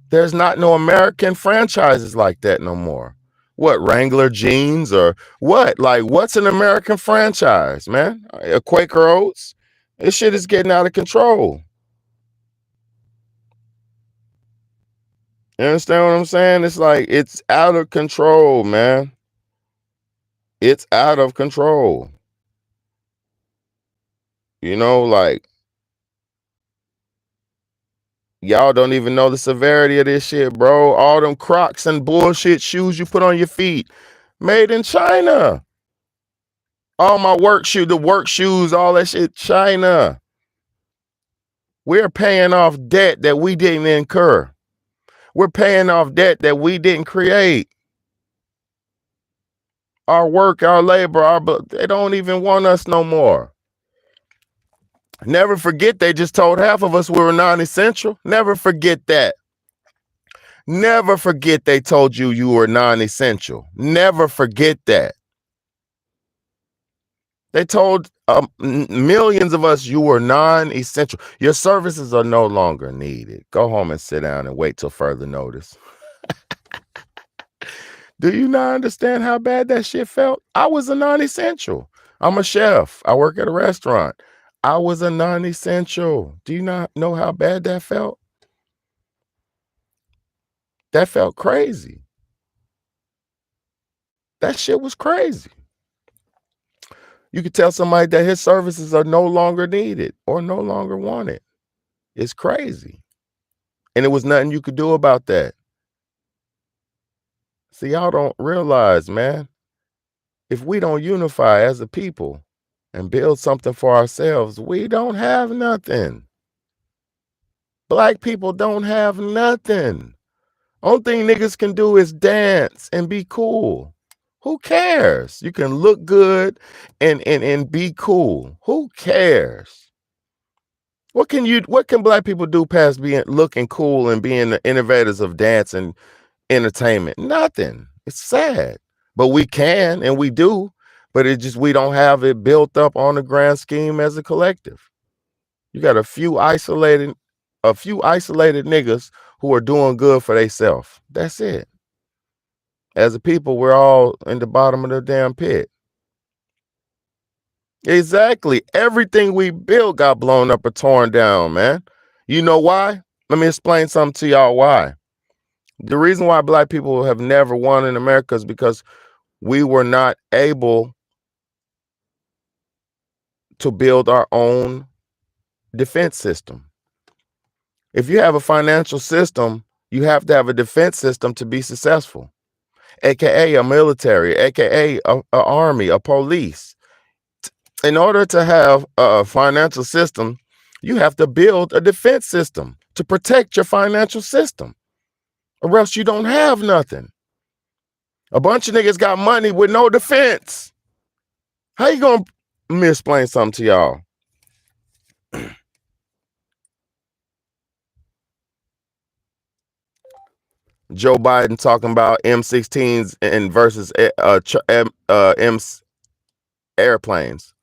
there's not no American franchises like that no more. What, Wrangler jeans or what? Like, what's an American franchise, man? A Quaker Oats? This shit is getting out of control. You understand what I'm saying? It's like, it's out of control, man. It's out of control. You know, like, y'all don't even know the severity of this shit, bro. All them Crocs and bullshit shoes you put on your feet, made in China. All my work shoes, the work shoes, all that shit, China. We're paying off debt that we didn't incur. We're paying off debt that we didn't create. Our work, our labor, they don't even want us no more. Never forget they just told half of us we were non-essential. Never forget that. Never forget they told you were non-essential. Never forget that. They told millions of us you were non-essential. Your services are no longer needed. Go home and sit down and wait till further notice. Do you not understand how bad that shit felt? I was a non-essential. I'm a chef. I work at a restaurant. I was a non-essential. Do you not know how bad that felt? That felt crazy. That shit was crazy. You could tell somebody that his services are no longer needed or no longer wanted. It's crazy. And there was nothing you could do about that. See, y'all don't realize, man, if we don't unify as a people and build something for ourselves, we don't have nothing. Black people don't have nothing. Only thing niggas can do is dance and be cool. Who cares? You can look good and be cool. Who cares? What can black people do past being looking cool and being the innovators of dance and entertainment? Nothing. It's sad. But we can and we do, but we don't have it built up on the grand scheme as a collective. You got a few isolated niggas who are doing good for themselves. That's it. As a people, we're all in the bottom of the damn pit. Exactly. Everything we built got blown up or torn down, man. You know why? Let me explain something to y'all why. The reason why black people have never won in America is because we were not able to build our own defense system. If you have a financial system, you have to have a defense system to be successful, aka a military, aka a army, a police. In order to have a financial system, you have to build a defense system to protect your financial system, or else you don't have nothing. A bunch of niggas got money with no defense. How you gonna, let me explain something to y'all. Joe Biden talking about M16s and versus airplanes.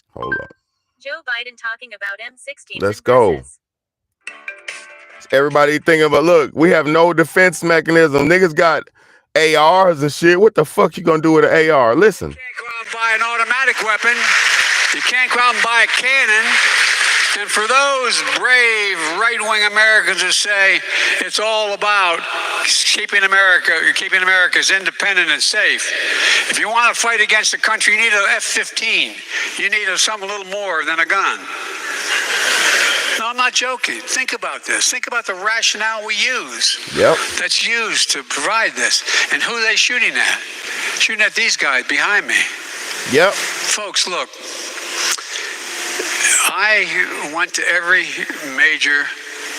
Hold on. Joe Biden talking about M16s. Let's go. Everybody thinking about, look, we have no defense mechanism. Niggas got ARs and shit. What the fuck you gonna do with an AR? Listen. You can't go out and buy an automatic weapon. You can't go out and buy a cannon. And for those brave right-wing Americans who say it's all about keeping America's independent and safe, if you want to fight against the country, you need an F-15. You need something a little more than a gun. No, I'm not joking. Think about this. Think about the rationale we use. Yep. That's used to provide this. And who are they shooting at? Shooting at these guys behind me. Yep. Folks, look. I went to every major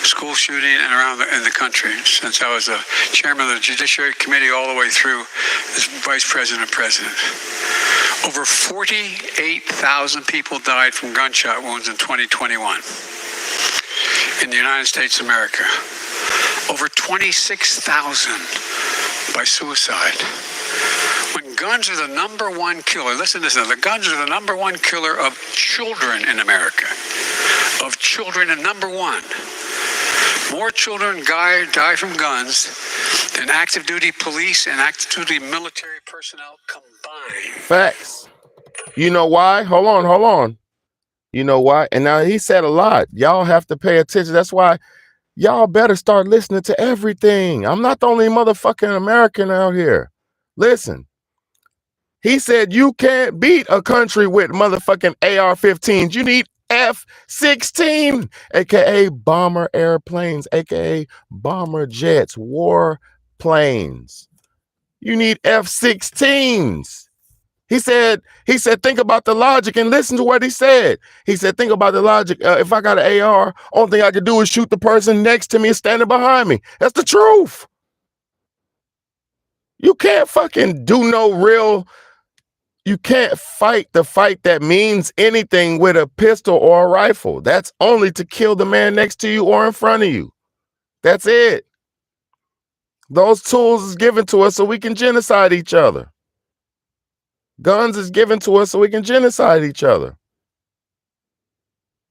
school shooting and around in the country since I was a chairman of the Judiciary Committee all the way through as vice president and president. Over 48,000 people died from gunshot wounds in 2021 in the United States of America. Over 26,000 by suicide. When guns are the number one killer, listen to this, the guns are the number one killer of children in America. Of children, and number one. More children die from guns than active duty police and active duty military personnel combined. Facts. You know why? Hold on. You know why? And now he said a lot. Y'all have to pay attention. That's why y'all better start listening to everything. I'm not the only motherfucking American out here. Listen. He said you can't beat a country with motherfucking AR-15s. You need F-16, aka bomber airplanes, aka bomber jets, war planes. You need F-16s. He said, think about the logic and listen to what he said. He said, think about the logic. If I got an AR, only thing I could do is shoot the person next to me and standing behind me. That's the truth. You can't fucking do no real. You can't fight the fight that means anything with a pistol or a rifle. That's only to kill the man next to you or in front of you. That's it. Those tools is given to us so we can genocide each other. Guns is given to us so we can genocide each other.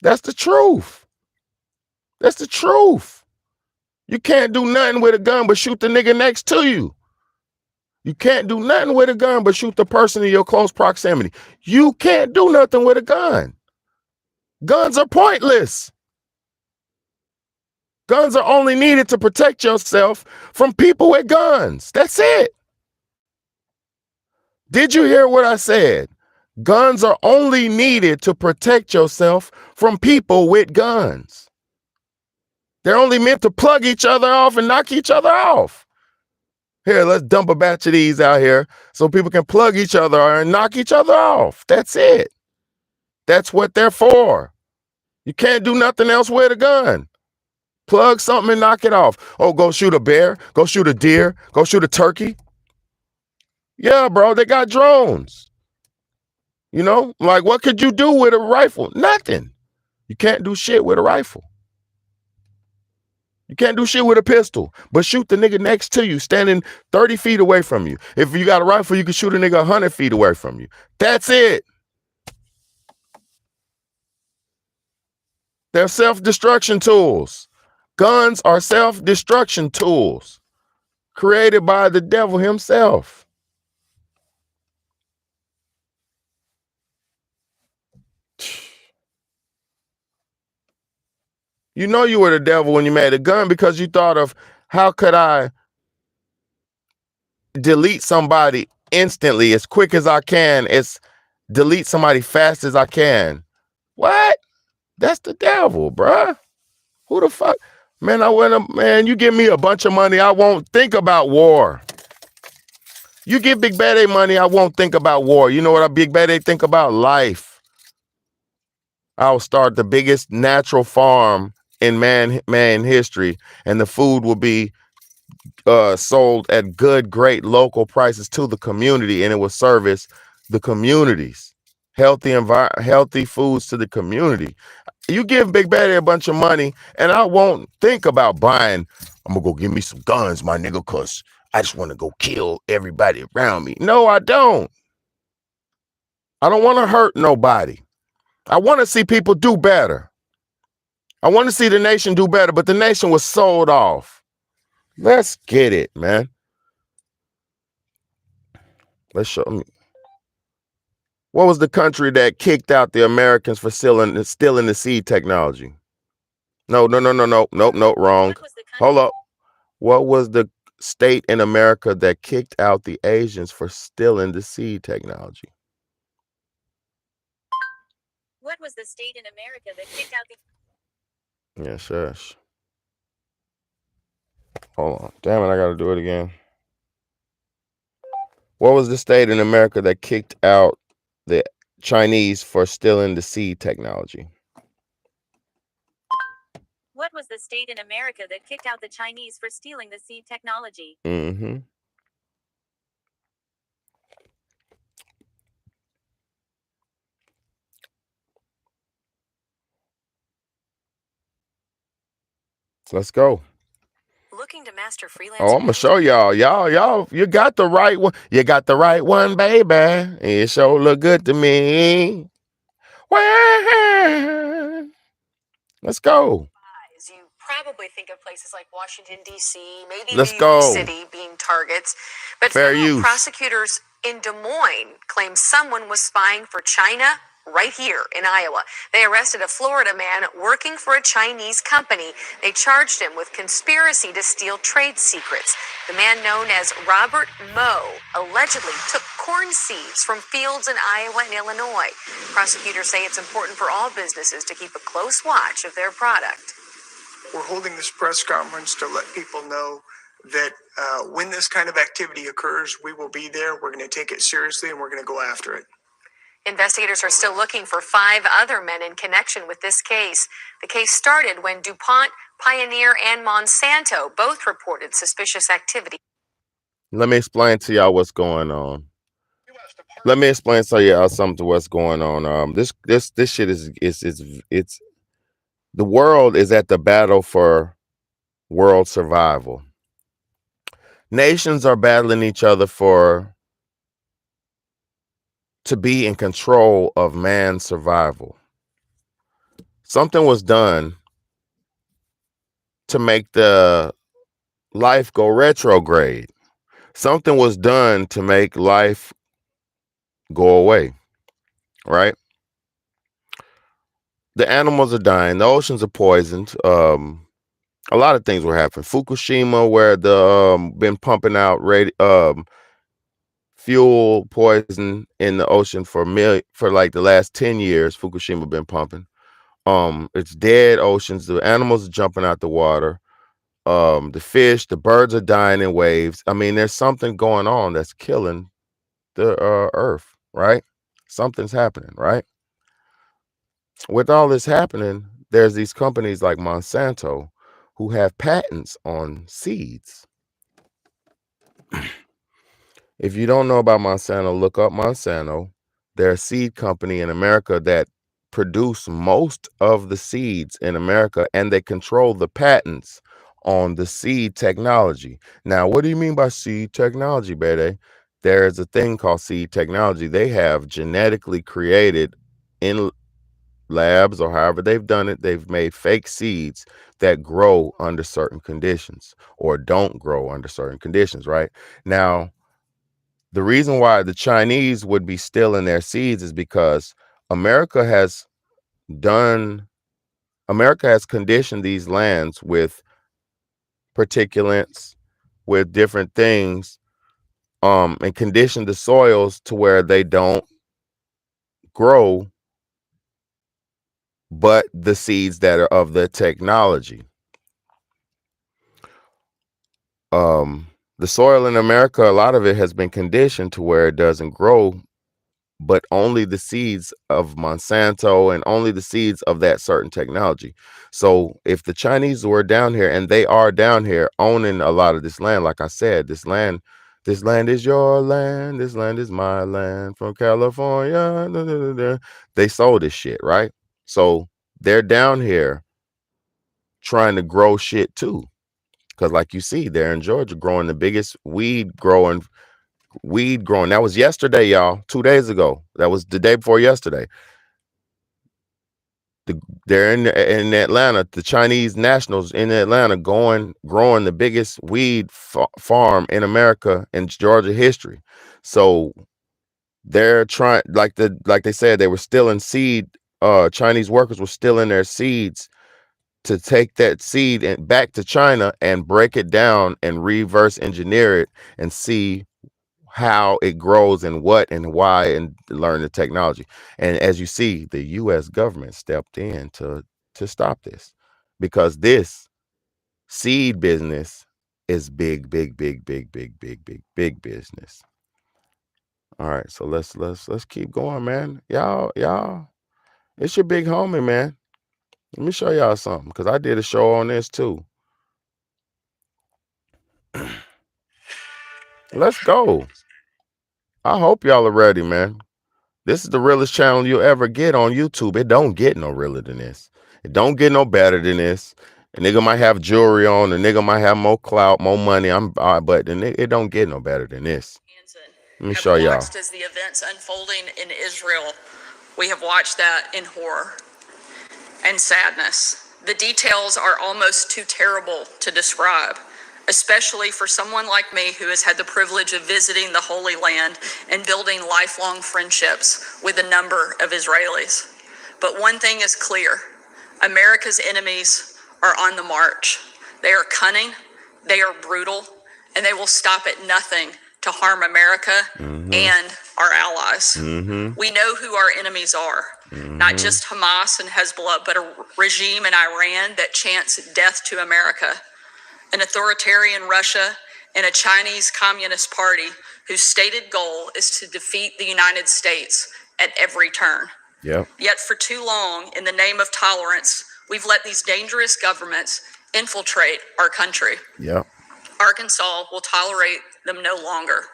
That's the truth. That's the truth. You can't do nothing with a gun but shoot the nigga next to you. You can't do nothing with a gun but shoot the person in your close proximity. You can't do nothing with a gun. Guns are pointless. Guns are only needed to protect yourself from people with guns. That's it. Did you hear what I said? Guns are only needed to protect yourself from people with guns. They're only meant to plug each other off and knock each other off. Here, let's dump a batch of these out here so people can plug each other and knock each other off. That's it. That's what they're for. You can't do nothing else with a gun. Plug something and knock it off. Oh, go shoot a bear. Go shoot a deer. Go shoot a turkey. Yeah, bro, they got drones. You know, like what could you do with a rifle? Nothing. You can't do shit with a rifle. You can't do shit with a pistol, but shoot the nigga next to you, standing 30 feet away from you. If you got a rifle, you can shoot a nigga 100 feet away from you. That's it. They're self-destruction tools. Guns are self-destruction tools created by the devil himself. You know you were the devil when you made a gun because you thought of how could I delete somebody instantly as quick as I can, as delete somebody fast as I can. What? That's the devil, bruh. Who the fuck? Man, man, you give me a bunch of money, I won't think about war. You give Big Bad A money, I won't think about war. You know what Big Bad A think about? Life. I'll start the biggest natural farm in man history, and the food will be sold at good, great local prices to the community, and it will service the communities. Healthy foods to the community. You give Big Daddy a bunch of money, and I won't think about buying. I'm gonna go give me some guns, my nigga, cause I just want to go kill everybody around me. No, I don't. I don't want to hurt nobody. I want to see people do better. I want to see the nation do better, but the nation was sold off. Let's get it, man. Let's show me. What was the country that kicked out the Americans for stealing the seed technology? No, wrong. Hold up. What was the state in America that kicked out the Asians for stealing the seed technology? What was the state in America that kicked out the... Yeah, shush. Hold on. Damn it, I gotta do it again. What was the state in America that kicked out the Chinese for stealing the seed technology? What was the state in America that kicked out the Chinese for stealing the seed technology? Mm-hmm. Let's go. Looking to master freelance. Oh, I'm gonna show y'all. Y'all, you got the right one. You got the right one, baby. It sure look good to me. Well, let's go. You probably think of places like Washington, D.C., maybe Let's New go. York City being targets. But Fair federal use. prosecutors in Des Moines claim someone was spying for China right here in Iowa. They arrested a Florida man working for a Chinese company. They charged him with conspiracy to steal trade secrets. The man known as Robert Moe allegedly took corn seeds from fields in Iowa and Illinois. Prosecutors say it's important for all businesses to keep a close watch of their product. We're holding this press conference to let people know that when this kind of activity occurs, we will be there. We're going to take it seriously and we're going to go after it. Investigators are still looking for 5 other men in connection with this case. The case started when DuPont, Pioneer, and Monsanto both reported suspicious activity. Let me explain to y'all what's going on. Let me explain to y'all something what's going on. This shit is the world is at the battle for world survival. Nations are battling each other to be in control of man's survival. Something was done to make the life go retrograde. Something was done to make life go away, right? The animals are dying. The oceans are poisoned. A lot of things were happening. Fukushima, where the been pumping out fuel poison in the ocean for like the last 10 years. Fukushima been pumping. It's dead oceans. The animals are jumping out the water. The fish, the birds are dying in waves. I mean, there's something going on that's killing the earth, right? Something's happening, right? With all this happening, there's these companies like Monsanto who have patents on seeds. If you don't know about Monsanto, look up Monsanto. They're a seed company in America that produce most of the seeds in America, and they control the patents on the seed technology. Now, what do you mean by seed technology, Bede? There's a thing called seed technology. They have genetically created in labs or however they've done it, they've made fake seeds that grow under certain conditions or don't grow under certain conditions, right? Now, the reason why the Chinese would be stealing their seeds is because America has conditioned these lands with particulates, with different things, and conditioned the soils to where they don't grow but the seeds that are of the technology. The soil in America, a lot of it has been conditioned to where it doesn't grow, but only the seeds of Monsanto and only the seeds of that certain technology. So if the Chinese were down here, and they are down here owning a lot of this land, like I said, this land is your land, this land is my land from California. They sold this shit, right? So they're down here trying to grow shit too. Because like you see, they're in Georgia growing the biggest weed growing. That was yesterday, y'all. 2 days ago. That was the day before yesterday. They're in Atlanta. The Chinese nationals in Atlanta growing the biggest weed farm in America in Georgia history. So they're trying, like they said, they were still in seed. Chinese workers were still in their seeds to take that seed and back to China and break it down and reverse engineer it and see how it grows and what and why and learn the technology. And as you see, the U.S. government stepped in to stop this, because this seed business is big business. All right, so let's keep going, man. Y'all, it's your big homie, man. Let me show y'all something, because I did a show on this too. Let's go. I hope y'all are ready, man. This is the realest channel you'll ever get on YouTube. It don't get no realer than this. It don't get no better than this. A nigga might have jewelry on. A nigga might have more clout, more money. But it don't get no better than this. Let me show y'all. Watched as the events unfolding in Israel. We have watched that in horror and sadness. The details are almost too terrible to describe, especially for someone like me who has had the privilege of visiting the Holy Land and building lifelong friendships with a number of Israelis. But one thing is clear: America's enemies are on the march. They are cunning, they are brutal, and they will stop at nothing to harm America and our allies. We know who our enemies are. Not just Hamas and Hezbollah, but a regime in Iran that chants death to America, an authoritarian Russia, and a Chinese Communist Party whose stated goal is to defeat the United States at every turn. Yep. Yet for too long, in the name of tolerance, we've let these dangerous governments infiltrate our country. Yep. Arkansas will tolerate them no longer.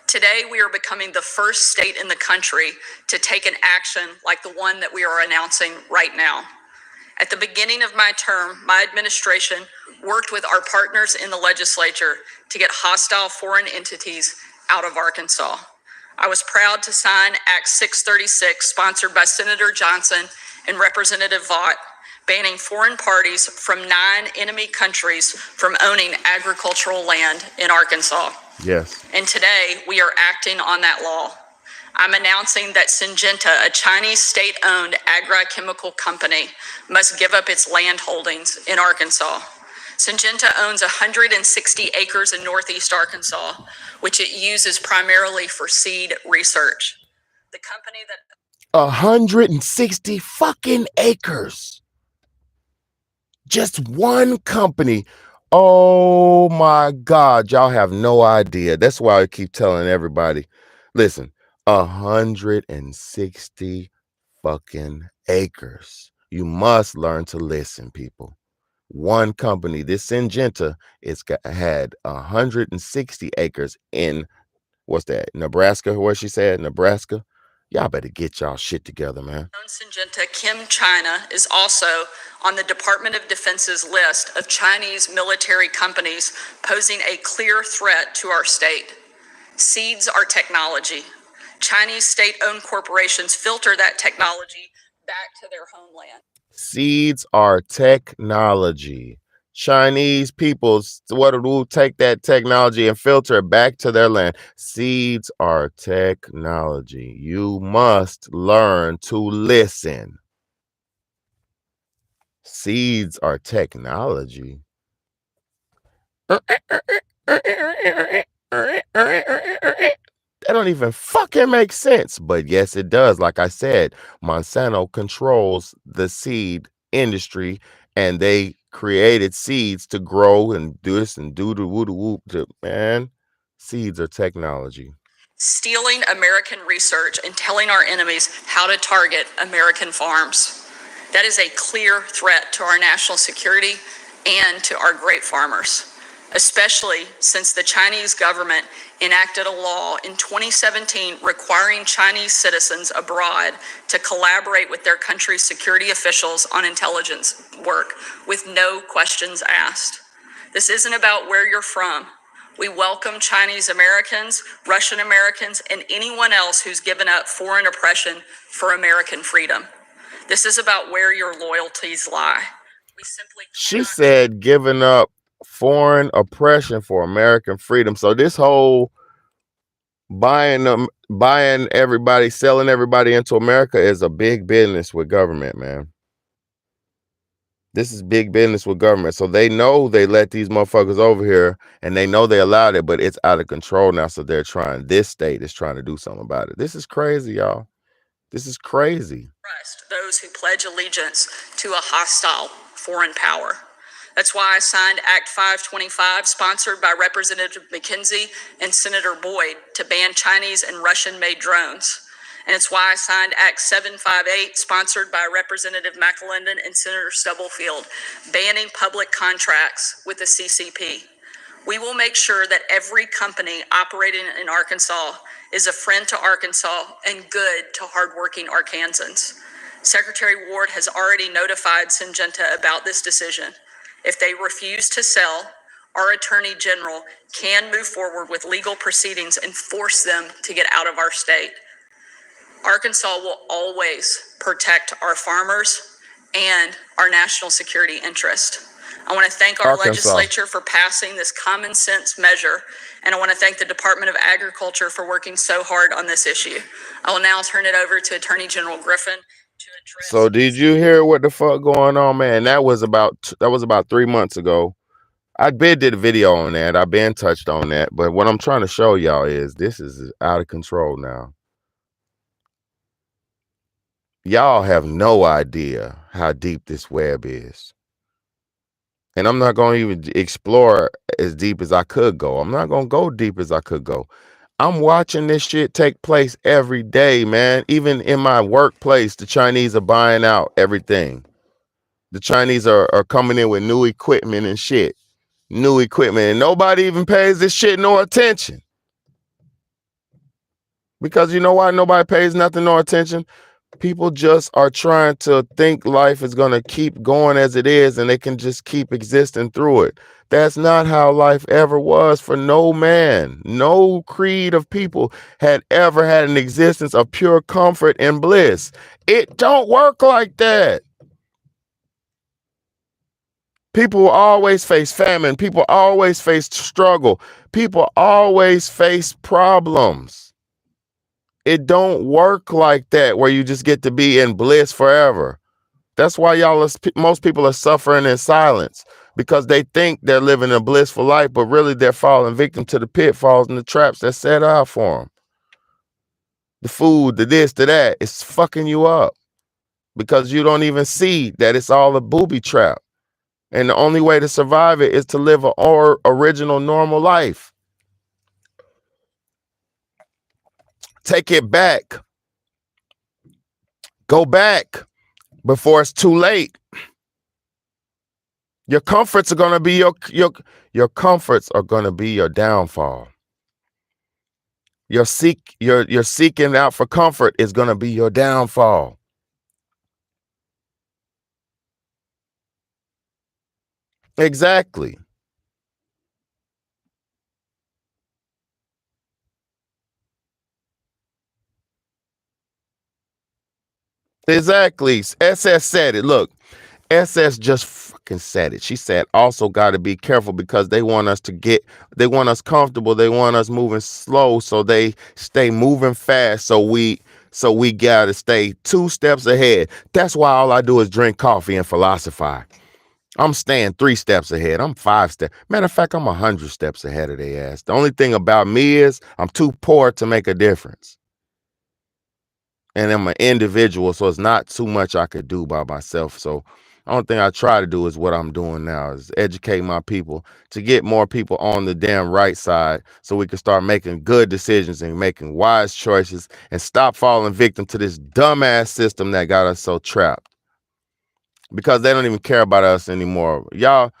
Today, we are becoming the first state in the country to take an action like the one that we are announcing right now. At the beginning of my term, my administration worked with our partners in the legislature to get hostile foreign entities out of Arkansas. I was proud to sign Act 636, sponsored by Senator Johnson and Representative Vaught, banning foreign parties from 9 enemy countries from owning agricultural land in Arkansas. Yes. And today, we are acting on that law. I'm announcing that Syngenta, a Chinese state-owned agrochemical company, must give up its land holdings in Arkansas. Syngenta owns 160 acres in northeast Arkansas, which it uses primarily for seed research. The company that 160 fucking acres. Just one company. Oh my God, y'all have no idea. That's why I keep telling everybody, listen, 160 fucking acres. You must learn to listen, people. One company, this Syngenta, had 160 acres in, what's that, Nebraska, where she said, Nebraska? Y'all better get y'all shit together, man. Syngenta, Kim China, is also on the Department of Defense's list of Chinese military companies posing a clear threat to our state. Seeds are technology. Chinese state-owned corporations filter that technology back to their homeland. Seeds are technology. Chinese people will take that technology and filter it back to their land. Seeds are technology. You must learn to listen. Seeds are technology. That don't even fucking make sense. But yes, it does. Like I said, Monsanto controls the seed industry, and they created seeds to grow and do this and do the woo-whoop. Man, seeds are technology. Stealing American research and telling our enemies how to target American farms. That is a clear threat to our national security and to our great farmers, especially since the Chinese government enacted a law in 2017 requiring Chinese citizens abroad to collaborate with their country's security officials on intelligence work with no questions asked. This isn't about where you're from. We welcome Chinese Americans, Russian Americans, and anyone else who's given up foreign oppression for American freedom. This is about where your loyalties lie. We simply She cannot. said giving up foreign oppression for American freedom. So this whole buying everybody, selling everybody into America is a big business with government, man. This is big business with government. So they know they let these motherfuckers over here and they know they allowed it, but it's out of control now. So this state is trying to do something about it. This is crazy, y'all. This is crazy. Trust those who pledge allegiance to a hostile foreign power. That's why I signed Act 525, sponsored by Representative McKenzie and Senator Boyd, to ban Chinese and Russian-made drones. And it's why I signed Act 758, sponsored by Representative McAlinden and Senator Stubblefield, banning public contracts with the CCP. We will make sure that every company operating in Arkansas is a friend to Arkansas and good to hardworking Arkansans. Secretary Ward has already notified Syngenta about this decision. If they refuse to sell, our Attorney General can move forward with legal proceedings and force them to get out of our state. Arkansas will always protect our farmers and our national security interest. I want to thank our legislature for passing this common sense measure, and I want to thank the Department of Agriculture for working so hard on this issue. I will now turn it over to Attorney General Griffin to address. So did you hear what the fuck going on, man? That was about 3 months ago. I did a video on that. I've been touched on that, but what I'm trying to show y'all is this is out of control now. Y'all have no idea how deep this web is. And I'm not going to even explore as deep as I could go. I'm not going to go deep as I could go. I'm watching this shit take place every day, man. Even in my workplace, the Chinese are buying out everything. The Chinese are coming in with new equipment and shit. New equipment. And nobody even pays this shit no attention. Because you know why nobody pays nothing no attention? People just are trying to think life is going to keep going as it is and they can just keep existing through it. That's not how life ever was for no man. No creed of people had ever had an existence of pure comfort and bliss. It don't work like that. People always face famine. People always face struggle. People always face problems. It don't work like that where you just get to be in bliss forever. That's why most people are suffering in silence because they think they're living a blissful life, but really they're falling victim to the pitfalls and the traps that set out for them. The food, the this, the that, it's fucking you up because you don't even see that it's all a booby trap. And the only way to survive it is to live an original normal life. Take it back. Go back before it's too late. Your comforts are going to be your comforts are going to be your downfall. Your seeking out for comfort is going to be your downfall. Exactly. Exactly. SS said it. Look, SS just fucking said it. She said also got to be careful because they want us comfortable. They want us moving slow. So they stay moving fast. So we got to stay 2 steps ahead. That's why all I do is drink coffee and philosophize. I'm staying 3 steps ahead. I'm 5 steps. Matter of fact, I'm 100 steps ahead of their ass. The only thing about me is I'm too poor to make a difference. And I'm an individual, so it's not too much I could do by myself. So the only thing I try to do is what I'm doing now is educate my people to get more people on the damn right side so we can start making good decisions and making wise choices and stop falling victim to this dumbass system that got us so trapped. Because they don't even care about us anymore. Y'all,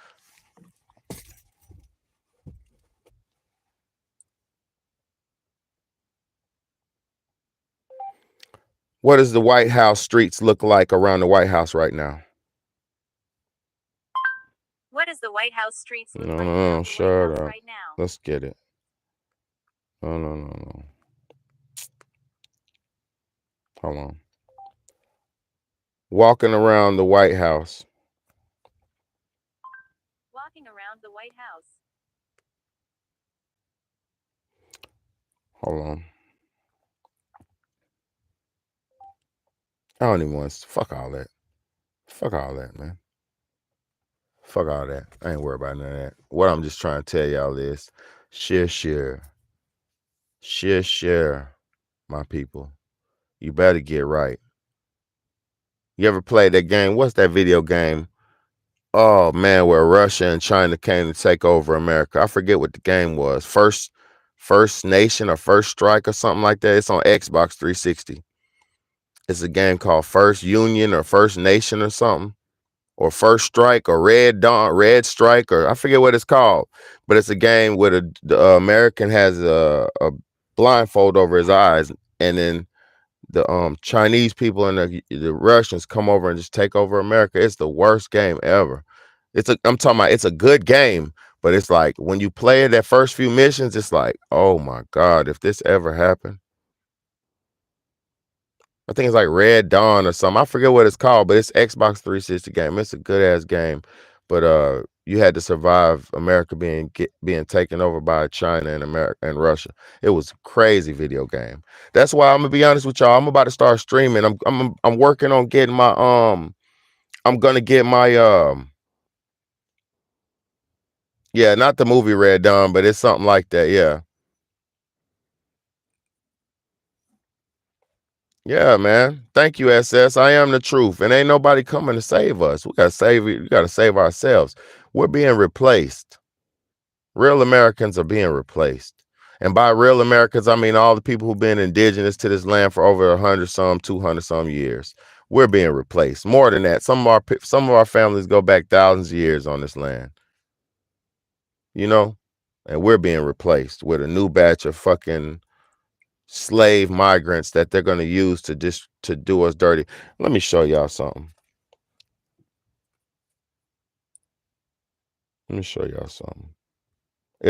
what does the White House streets look like around the White House right now? What does the White House streets look like No, shut up. right now? Let's get it. No. Hold on. Walking around the White House. Walking around the White House. Hold on. I don't even want to. Fuck all that. Fuck all that, man. Fuck all that. I ain't worried about none of that. What I'm just trying to tell y'all is share, my people. You better get right. You ever played that game? What's that video game? Oh man, where Russia and China came to take over America. I forget what the game was. First Nation or First Strike or something like that. It's on Xbox 360. It's a game called First Union or First Nation or something. Or First Strike or Red Strike, or I forget what it's called. But it's a game where the American has a blindfold over his eyes, and then the Chinese people and the Russians come over and just take over America. It's the worst game ever. I'm talking about, it's a good game, but it's like when you play it, that first few missions, it's like, oh my God, if this ever happened. I think it's like Red Dawn or something. I forget what it's called, but it's Xbox 360 game. It's a good ass game, but you had to survive America being taken over by China and America and Russia. It was a crazy video game. That's why I'm gonna be honest with y'all. I'm about to start streaming. I'm working on getting my I'm gonna get my yeah, not the movie Red Dawn, but it's something like that. Yeah. Yeah, man. Thank you, SS. I am the truth. And ain't nobody coming to save us. We gotta save ourselves. We're being replaced. Real Americans are being replaced. And by real Americans, I mean all the people who've been indigenous to this land for over 200 some years. We're being replaced. More than that, some of our families go back thousands of years on this land. You know? And we're being replaced with a new batch of fucking slave migrants that they're going to use to do us dirty. Let me show y'all something. It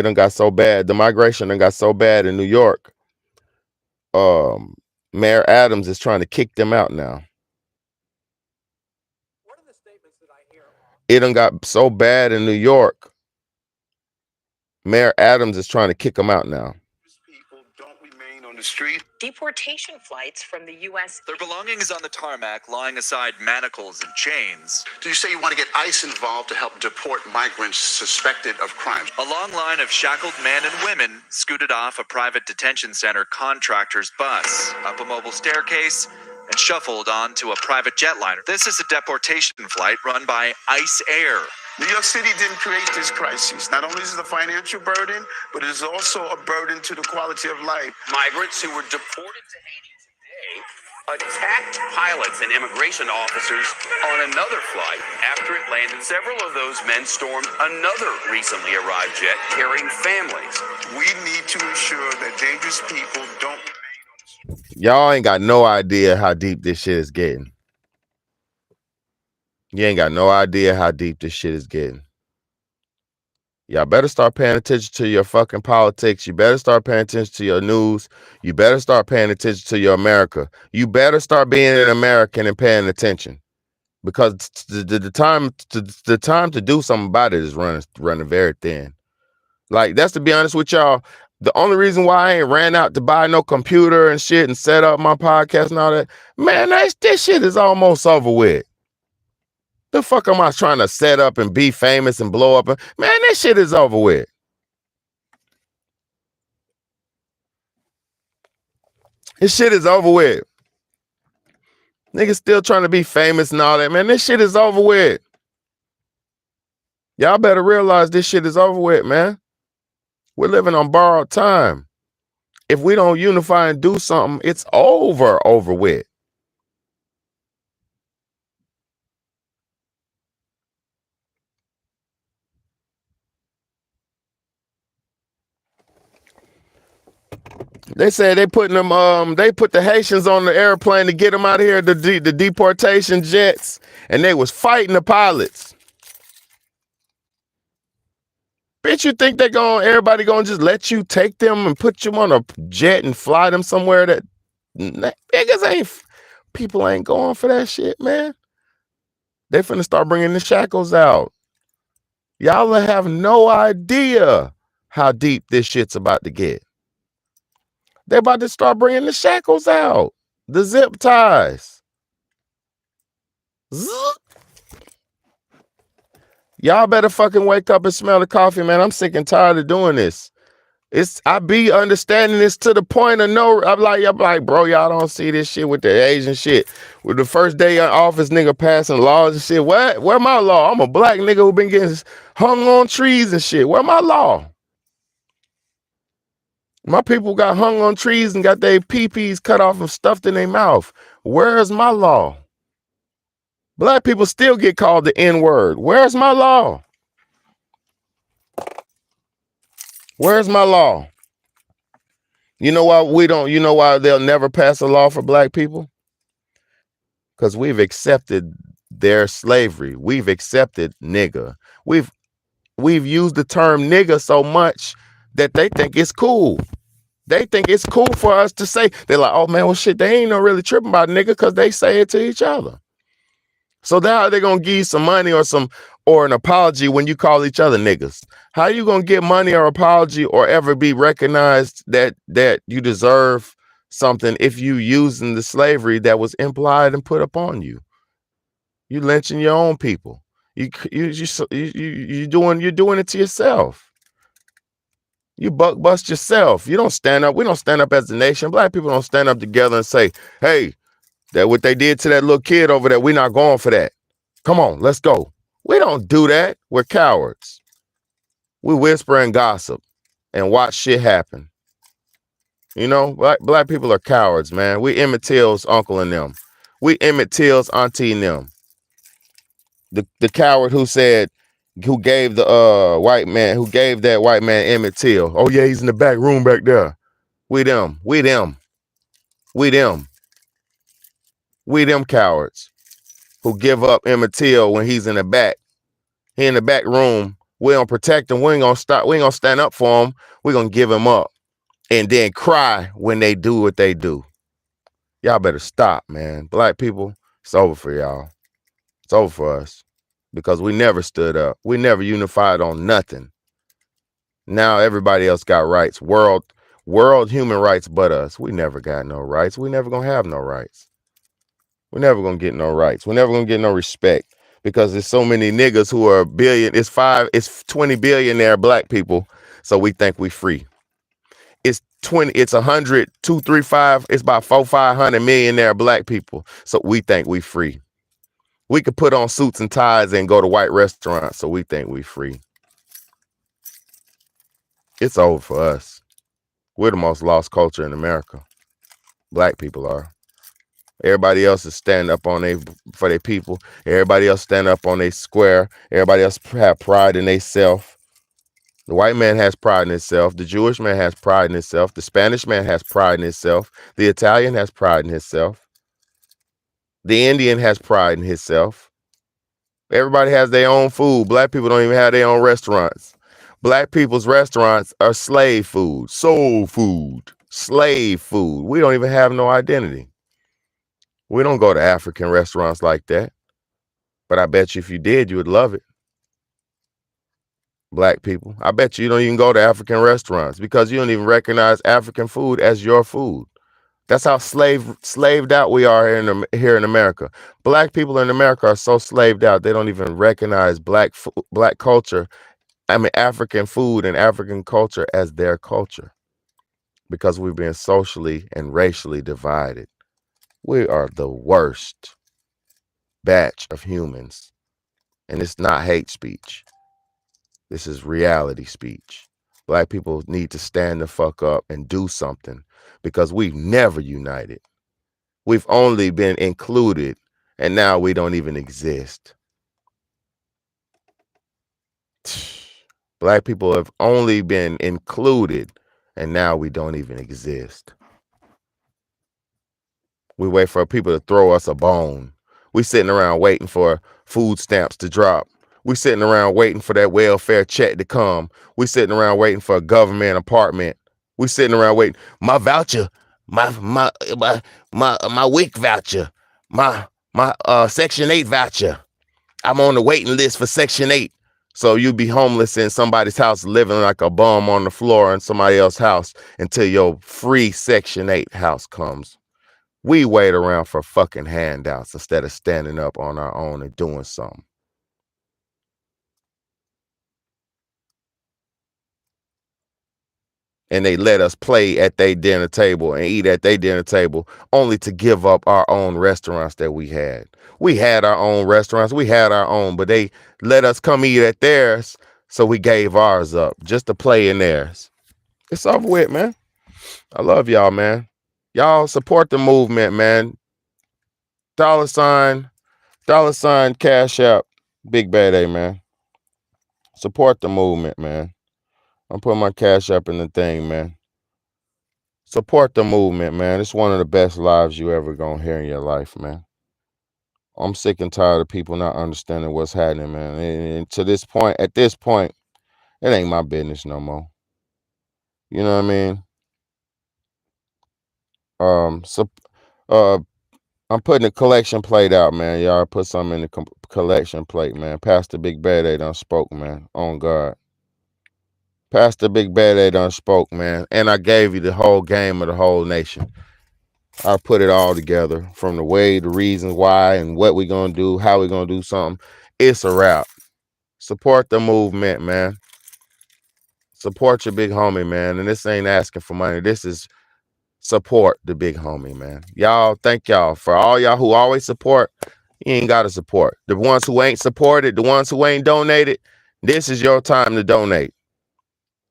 done got so bad. The migration done got so bad in New York. Mayor Adams is trying to kick them out now. What are the statements that I hear? It done got so bad in New York. Mayor Adams is trying to kick them out now. The street. Deportation flights from the U.S. Their belongings on the tarmac, lying aside manacles and chains. Do you say you want to get ICE involved to help deport migrants suspected of crimes? A long line of shackled men and women scooted off a private detention center contractor's bus, up a mobile staircase, and shuffled onto a private jetliner. This is a deportation flight run by ICE Air. New York City didn't create this crisis. Not only is it a financial burden, but it is also a burden to the quality of life. Migrants who were deported to Haiti today attacked pilots and immigration officers on another flight. After it landed, several of those men stormed another recently arrived jet carrying families. We need to ensure that dangerous people don't remain on the street. Y'all ain't got no idea how deep this shit is getting. You ain't got no idea how deep this shit is getting. Y'all better start paying attention to your fucking politics. You better start paying attention to your news. You better start paying attention to your America. You better start being an American and paying attention. Because the time to do something about it is running very thin. Like, that's to be honest with y'all. The only reason why I ain't ran out to buy no computer and shit and set up my podcast and all that, man, this shit is almost over with. The fuck am I trying to set up and be famous and blow up? Man, that shit is over with. This shit is over with. Niggas still trying to be famous and all that. Man, this shit is over with. Y'all better realize this shit is over with, man. We're living on borrowed time. If we don't unify and do something, it's over with. They said they put the Haitians on the airplane to get them out of here, the deportation jets, and they was fighting the pilots. Bitch, you think everybody gonna just let you take them and put you on a jet and fly them somewhere that niggas people ain't going for that shit, man. They finna start bringing the shackles out. Y'all have no idea how deep this shit's about to get. They're about to start bringing the shackles out. The zip ties. Zzz. Y'all better fucking wake up and smell the coffee, man. I'm sick and tired of doing this. I be understanding this to the point of no. I'm like, bro, y'all don't see this shit with the Asian shit. With the first day of office, nigga passing laws and shit. What? Where my law? I'm a black nigga who been getting hung on trees and shit. Where my law? My people got hung on trees and got their pee-pees cut off and stuffed in their mouth. Where's my law? Black people still get called the N-word. Where's my law? Where's my law? You know why you know why they'll never pass a law for black people? Because we've accepted their slavery. We've accepted nigga. We've used the term nigga so much that they think it's cool. They think it's cool for us to say. They're like, oh man, well shit, they ain't no really tripping about nigga because they say it to each other. So now they're gonna give you some money or an apology when you call each other niggas. How you gonna get money or apology or ever be recognized that you deserve something if you using the slavery that was implied and put upon you? You lynching your own people. You're doing it to yourself. You buck bust yourself. You don't stand up. We don't stand up as a nation. Black people don't stand up together and say, hey, that what they did to that little kid over there, we're not going for that. Come on, let's go. We don't do that. We're cowards. We whisper and gossip and watch shit happen. You know, black people are cowards, man. We Emmett Till's uncle and them. We Emmett Till's auntie and them. The coward who gave the white man, who gave that white man Emmett Till. Oh yeah, he's in the back room back there. We them cowards who give up Emmett Till when he's in the back. He in the back room. We don't protect him. We ain't gonna stand up for him. We're gonna give him up and then cry when they do what they do. Y'all better stop, man. Black people, it's over for y'all. It's over for us because we never stood up. We never unified on nothing. Now everybody else got rights. World human rights but us. We never got no rights. We never gonna have no rights. We're never gonna get no rights. We're never gonna get no respect because there's so many niggas who are it's 20 billionaire black people. So we think we free. It's 100, 235, it's about 400-500 millionaire black people. So we think we free. We could put on suits and ties and go to white restaurants. So we think we free. It's over for us. We're the most lost culture in America. Black people are. Everybody else is standing up for their people. Everybody else stand up on their square. Everybody else have pride in their self. The white man has pride in himself. The Jewish man has pride in himself. The Spanish man has pride in himself. The Italian has pride in himself. The Indian has pride in himself. Everybody has their own food. Black people don't even have their own restaurants. Black people's restaurants are slave food, soul food, slave food. We don't even have no identity. We don't go to African restaurants like that. But I bet you if you did, you would love it. Black people. I bet you don't even go to African restaurants because you don't even recognize African food as your food. That's how slaved out we are here in America. Black people in America are so slaved out they don't even recognize black culture. I mean African food and African culture as their culture because we've been socially and racially divided. We are the worst batch of humans, and it's not hate speech. This is reality speech. Black people need to stand the fuck up and do something because we've never united. We've only been included, and now we don't even exist. Black people have only been included, and now we don't even exist. We wait for people to throw us a bone. We sitting around waiting for food stamps to drop. We sitting around waiting for that welfare check to come. We sitting around waiting for a government apartment. We sitting around waiting. My voucher, my WIC voucher, my Section 8 voucher. I'm on the waiting list for Section 8. So you be homeless in somebody's house, living like a bum on the floor in somebody else's house until your free Section 8 house comes. We wait around for fucking handouts instead of standing up on our own and doing something. And they let us play at their dinner table and eat at their dinner table only to give up our own restaurants that we had. We had our own restaurants. We had our own, but they let us come eat at theirs. So we gave ours up just to play in theirs. It's over with, man. I love y'all, man. Y'all support the movement, man. $, Cash App, Big Bad A, man. Support the movement, man. I'm putting my Cash App in the thing, man. Support the movement, man. It's one of the best lives you ever gonna hear in your life, man. I'm sick and tired of people not understanding what's happening, man. And to this point, at this point, it ain't my business no more. You know what I mean? I'm putting a collection plate out, man. Y'all put something in the collection plate, man. Pastor Big Bad A done spoke, man. On God. Pastor Big Bad A done spoke, man. And I gave you the whole game of the whole nation. I put it all together from the way, the reasons why, and what we're going to do, how we're going to do something. It's a wrap. Support the movement, man. Support your big homie, man. And this ain't asking for money. This is support the big homie, man. Y'all, thank y'all. For all y'all who always support, you ain't got to support. The ones who ain't supported, the ones who ain't donated, this is your time to donate.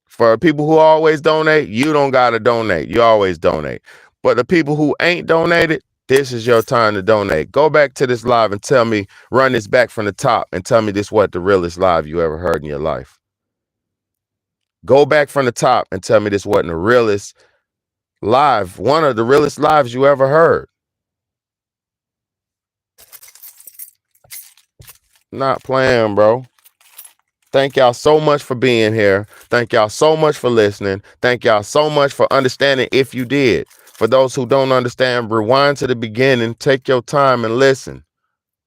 For people who always donate, you don't got to donate. You always donate. But the people who ain't donated, this is your time to donate. Go back to this live and tell me, run this back from the top and tell me this what the realest live you ever heard in your life. Go back from the top and tell me this wasn't the realest live, one of the realest lives you ever heard. Not playing, bro. Thank y'all so much for being here. Thank y'all so much for listening. Thank y'all so much for understanding if you did. For those who don't understand, rewind to the beginning, take your time and listen,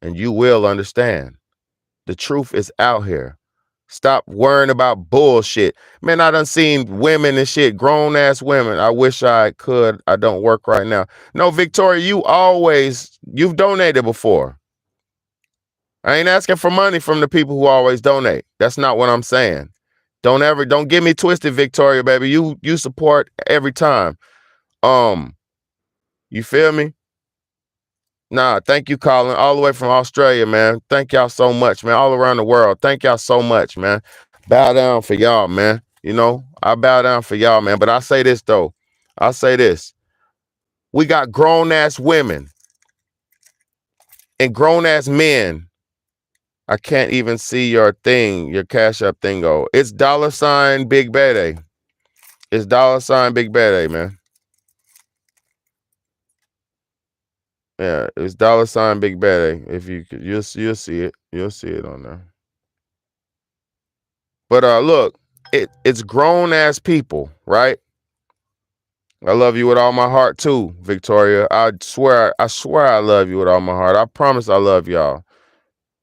and you will understand. The truth is out here. Stop worrying about bullshit. Man, I done seen women and shit, grown-ass women. I wish I could. I don't work right now. No, Victoria, you've donated before. I ain't asking for money from the people who always donate. That's not what I'm saying. Don't get me twisted, Victoria, baby. You support every time. You feel me? Nah, thank you, Colin, all the way from Australia, man. Thank y'all so much, man. All around the world. Thank y'all so much, man. Bow down for y'all, man. You know, I bow down for y'all, man. But I say this, though. I say this. We got grown-ass women and grown-ass men. I can't even see your thing, your Cash App thing go. It's $ Big Bad A. It's $ Big Bad A, man. Yeah, it's $ Big Bad A. If you could, you'll see it. You'll see it on there. But look, it's grown ass people, right? I love you with all my heart too, Victoria. I swear I love you with all my heart. I promise I love y'all.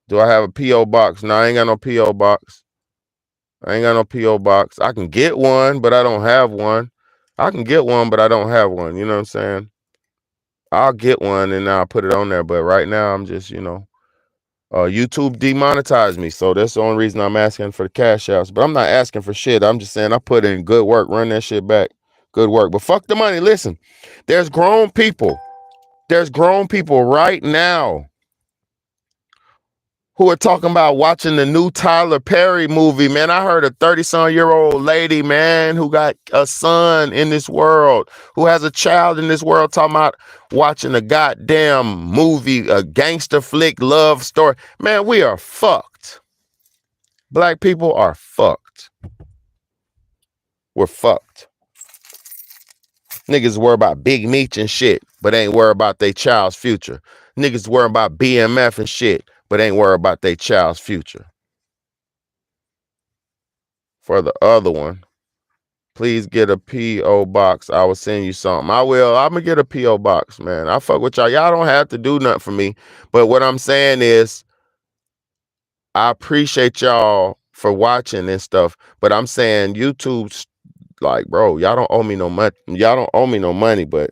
Do I have a P.O. box? No, I ain't got no P.O. box. I can get one, but I don't have one. I can get one, but I don't have one. You know what I'm saying? I'll get one and I'll put it on there. But right now I'm just, YouTube demonetized me. So that's the only reason I'm asking for the cash outs. But I'm not asking for shit. I'm just saying I put in good work. Run that shit back. Good work. But fuck the money. Listen, there's grown people. There's grown people right now who are talking about watching the new Tyler Perry movie, man. I heard a 30-some-year-old lady, man, who got a son in this world, who has a child in this world, talking about watching a goddamn movie, a gangster flick love story. Man, we are fucked. Black people are fucked. We're fucked. Niggas worry about Big Meech and shit, but ain't worry about their child's future. Niggas worry about BMF and shit, but ain't worry about their child's future. For the other one, please get a P.O. box. I will send you something. I will. I'm going to get a P.O. box, man. I fuck with y'all. Y'all don't have to do nothing for me. But what I'm saying is, I appreciate y'all for watching and stuff, but I'm saying YouTube's like, bro, y'all don't owe me no money. Y'all don't owe me no money, but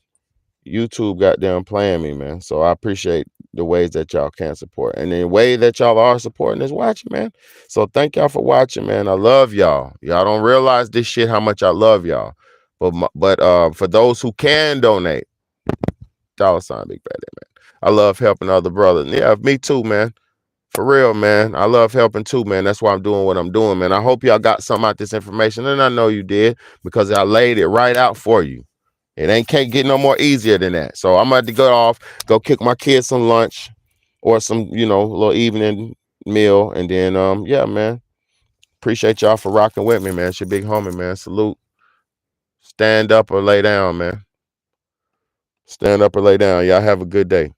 YouTube goddamn playing me, man. So I appreciate the ways that y'all can support, and the way that y'all are supporting is watching, man. So thank y'all for watching, man. I love y'all. Y'all don't realize this shit how much I love y'all. But for those who can donate, $, Big Bad, man. I love helping other brothers. Yeah, me too, man. For real, man. I love helping too, man. That's why I'm doing what I'm doing, man. I hope y'all got something out this information, and I know you did because I laid it right out for you. It can't get no more easier than that. So I'm about to go kick my kids some lunch or some, little evening meal. And then, yeah, man. Appreciate y'all for rocking with me, man. It's your big homie, man. Salute. Stand up or lay down, man. Stand up or lay down. Y'all have a good day.